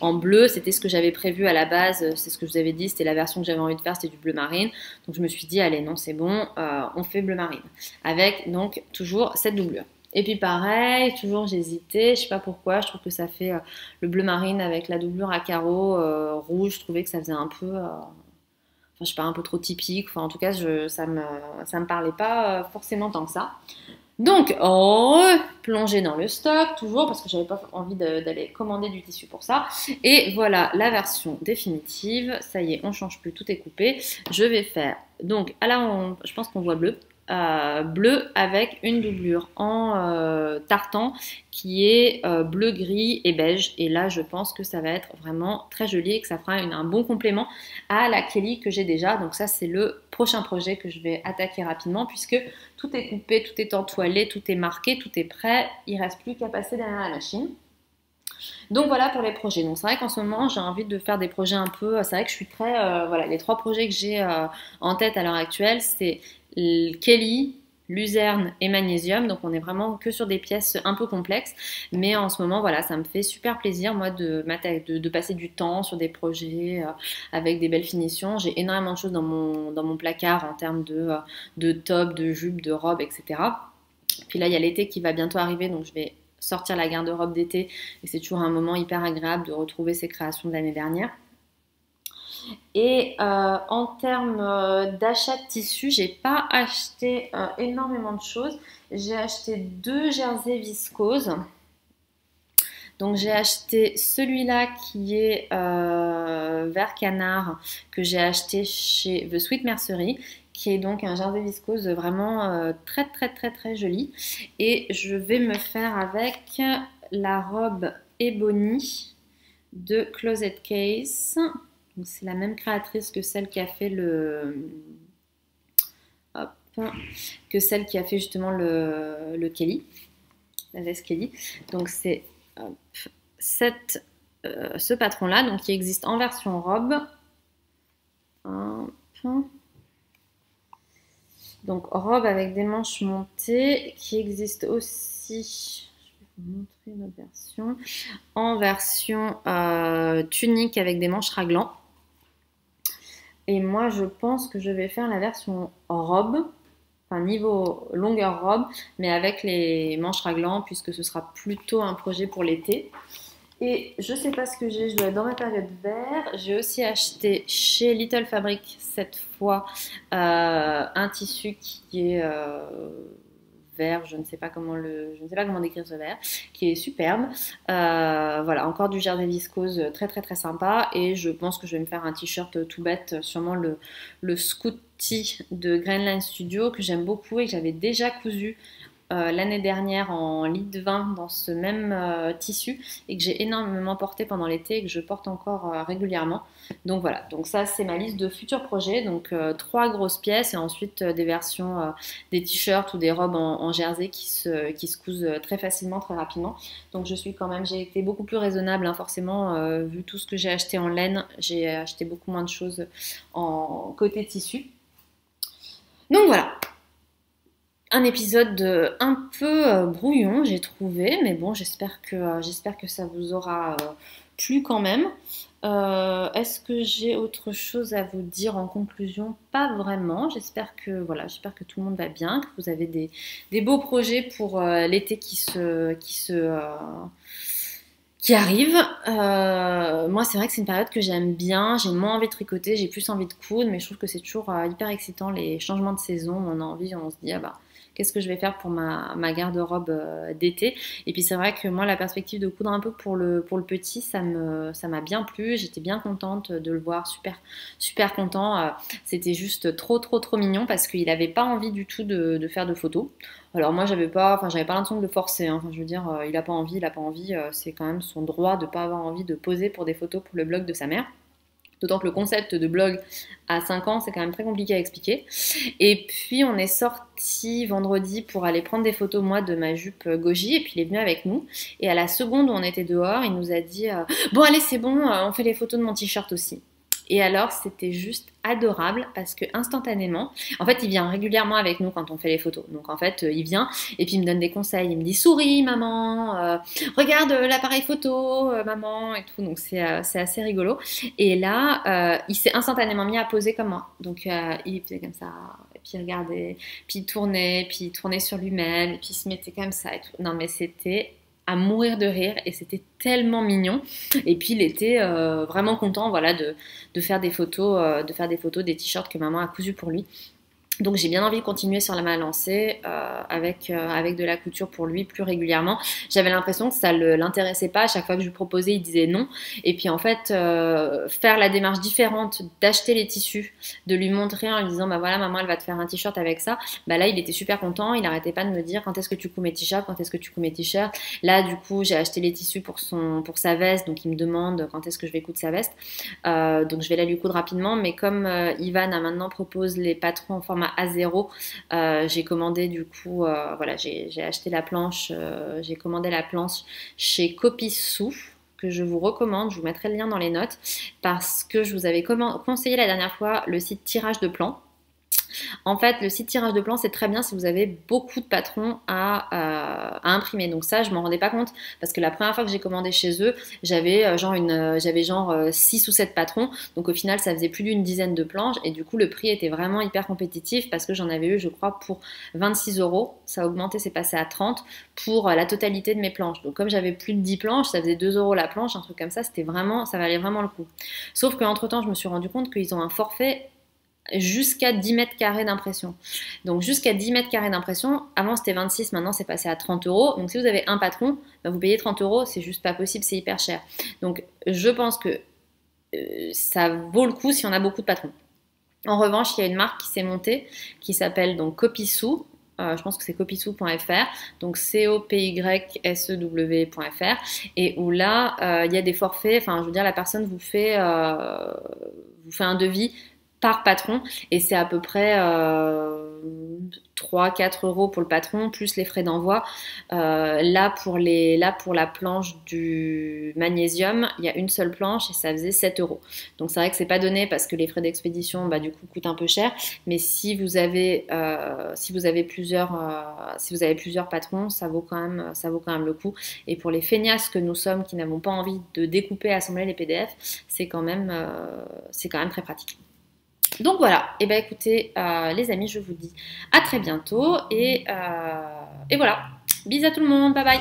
en bleu. C'était ce que j'avais prévu à la base. C'est ce que je vous avais dit. C'était la version que j'avais envie de faire. C'était du bleu marine. Donc, je me suis dit, allez, non, c'est bon. On fait bleu marine. Avec, donc, toujours cette doublure. Et puis, pareil, toujours j'hésitais. Je sais pas pourquoi. Je trouve que ça fait le bleu marine avec la doublure à carreaux rouge. Je trouvais que ça faisait un peu... enfin, je sais pas, un peu trop typique. Enfin, en tout cas, ça me parlait pas forcément tant que ça. Donc, replonger dans le stock, toujours, parce que j'avais pas envie d'aller commander du tissu pour ça. Et voilà la version définitive. Ça y est, on change plus, tout est coupé. Je vais faire, donc, là, je pense qu'on voit bleu. Bleu avec une doublure en tartan qui est bleu, gris et beige. Et là, je pense que ça va être vraiment très joli et que ça fera un bon complément à la Kelly que j'ai déjà. Donc ça, c'est le prochain projet que je vais attaquer rapidement, puisque tout est coupé, tout est entoilé, tout est marqué, tout est prêt. Il ne reste plus qu'à passer derrière la machine. Donc voilà pour les projets. Donc c'est vrai qu'en ce moment j'ai envie de faire des projets un peu. C'est vrai que je suis très. Voilà, les trois projets que j'ai en tête à l'heure actuelle, c'est Kelly, Luzerne et Magnésium. Donc on est vraiment que sur des pièces un peu complexes. Mais en ce moment, voilà, ça me fait super plaisir moi de passer du temps sur des projets avec des belles finitions. J'ai énormément de choses dans mon placard en termes de top, de jupe, de robe, etc. Puis là, il y a l'été qui va bientôt arriver, donc je vais sortir la garde-robe d'été, et c'est toujours un moment hyper agréable de retrouver ces créations de l'année dernière. Et en termes d'achat de tissus, j'ai pas acheté énormément de choses. J'ai acheté 2 jerseys viscose. Donc j'ai acheté celui-là qui est vert canard, que j'ai acheté chez The Sweet Mercery, qui est donc un jersey viscose vraiment très très très très joli. Et je vais me faire avec la robe Ebony de Closet Case. C'est la même créatrice que celle qui a fait hop, que celle qui a fait justement le Kelly, la veste Kelly. Donc c'est ce patron-là, donc qui existe en version robe. Donc robe avec des manches montées, qui existe aussi, je vais vous montrer une autre version. En version tunique avec des manches raglan. Et moi, je pense que je vais faire la version robe, enfin niveau longueur robe, mais avec les manches raglan, puisque ce sera plutôt un projet pour l'été. Et je sais pas ce que j'ai, je dois être dans ma période vert. J'ai aussi acheté chez Little Fabric cette fois un tissu qui est vert, je ne sais pas comment décrire ce vert, qui est superbe. Voilà, encore du jersey viscose très très très sympa. Et je pense que je vais me faire un t-shirt tout bête, sûrement le Scooty de Greenline Studio que j'aime beaucoup et que j'avais déjà cousu l'année dernière en lit de vin dans ce même tissu et que j'ai énormément porté pendant l'été et que je porte encore régulièrement. Donc voilà, donc ça c'est ma liste de futurs projets. Donc 3 grosses pièces et ensuite des versions des t-shirts ou des robes en jersey qui se cousent très facilement, très rapidement. Donc j'ai été beaucoup plus raisonnable, hein, forcément, vu tout ce que j'ai acheté en laine, j'ai acheté beaucoup moins de choses en côté tissu. Donc voilà, un épisode un peu brouillon, j'ai trouvé, mais bon, j'espère que ça vous aura plu quand même. Est-ce que j'ai autre chose à vous dire en conclusion? Pas vraiment. J'espère que tout le monde va bien, que vous avez des beaux projets pour l'été qui arrive. Moi, c'est vrai que c'est une période que j'aime bien. J'ai moins envie de tricoter, j'ai plus envie de coudre, mais je trouve que c'est toujours hyper excitant les changements de saison. On a envie, on se dit, ah bah, qu'est-ce que je vais faire pour ma garde-robe d'été. Et puis c'est vrai que moi, la perspective de coudre un peu pour le petit, ça m'a bien plu. J'étais bien contente de le voir, super, super content. C'était juste trop, trop, trop mignon parce qu'il n'avait pas envie du tout de faire de photos. Alors moi j'avais pas l'intention de le forcer, hein. Enfin, je veux dire, il a pas envie, c'est quand même son droit de pas avoir envie de poser pour des photos pour le blog de sa mère. D'autant que le concept de blog à 5 ans, c'est quand même très compliqué à expliquer. Et puis on est sorti vendredi pour aller prendre des photos, moi, de ma jupe goji, et puis il est venu avec nous. Et à la seconde où on était dehors, il nous a dit bon allez c'est bon, on fait les photos de mon t-shirt aussi. Et alors, c'était juste adorable parce que instantanément, en fait, il vient régulièrement avec nous quand on fait les photos. Donc en fait, il vient et puis il me donne des conseils. Il me dit souris, maman, regarde l'appareil photo, maman, et tout. Donc c'est assez rigolo. Et là, il s'est instantanément mis à poser comme moi. Donc il faisait comme ça, et puis il regardait, puis il tournait sur lui-même, et puis il se mettait comme ça et tout. Non mais c'était à mourir de rire et c'était tellement mignon. Et puis il était vraiment content, voilà, de faire des photos, des t-shirts que maman a cousus pour lui. Donc j'ai bien envie de continuer sur ma lancée avec de la couture pour lui plus régulièrement. J'avais l'impression que ça l'intéressait pas. À chaque fois que je lui proposais, il disait non. Et puis en fait, faire la démarche différente, d'acheter les tissus, de lui montrer en lui disant bah voilà maman elle va te faire un t-shirt avec ça. Bah là il était super content. Il arrêtait pas de me dire quand est-ce que tu couds mes t-shirts, quand est-ce que tu couds mes t-shirts. Là du coup j'ai acheté les tissus pour sa veste, donc il me demande quand est-ce que je vais coudre sa veste. Donc je vais la lui coudre rapidement. Mais comme Ivan a maintenant propose les patrons en format A0. J'ai commandé du coup, voilà, j'ai acheté la planche, j'ai commandé la planche chez Copissou que je vous recommande, je vous mettrai le lien dans les notes parce que je vous avais conseillé la dernière fois le site Tirage de Plans. En fait, le site tirage de plans, c'est très bien si vous avez beaucoup de patrons à imprimer. Donc ça, je m'en rendais pas compte parce que la première fois que j'ai commandé chez eux, j'avais genre 6 ou 7 patrons. Donc au final, ça faisait plus d'une dizaine de planches et du coup, le prix était vraiment hyper compétitif parce que j'en avais eu, je crois, pour 26 euros. Ça a augmenté, c'est passé à 30 pour la totalité de mes planches. Donc comme j'avais plus de 10 planches, ça faisait 2 euros la planche, un truc comme ça, ça valait vraiment le coup. Sauf qu'entre temps, je me suis rendu compte qu'ils ont un forfait jusqu'à 10 mètres carrés d'impression. Donc jusqu'à 10 mètres carrés d'impression, avant c'était 26, maintenant c'est passé à 30 euros. Donc si vous avez un patron, bah, vous payez 30 euros, c'est juste pas possible, c'est hyper cher. Donc je pense que ça vaut le coup si on a beaucoup de patrons. En revanche, il y a une marque qui s'est montée qui s'appelle donc Copissou. Je pense que c'est copissou.fr, donc COPYSEW.fr, et où là, il y a des forfaits, enfin, je veux dire, la personne vous fait un devis par patron, et c'est à peu près 3-4 euros pour le patron, plus les frais d'envoi. Là, pour la planche du magnésium, il y a une seule planche et ça faisait 7 euros. Donc c'est vrai que c'est pas donné parce que les frais d'expédition, du coup, coûtent un peu cher. Mais si vous avez plusieurs patrons, ça vaut quand même le coup. Et pour les feignasses que nous sommes, qui n'avons pas envie de découper et assembler les PDF, c'est quand même très pratique. Donc voilà, et écoutez les amis, je vous dis à très bientôt et voilà, bisous à tout le monde, bye bye.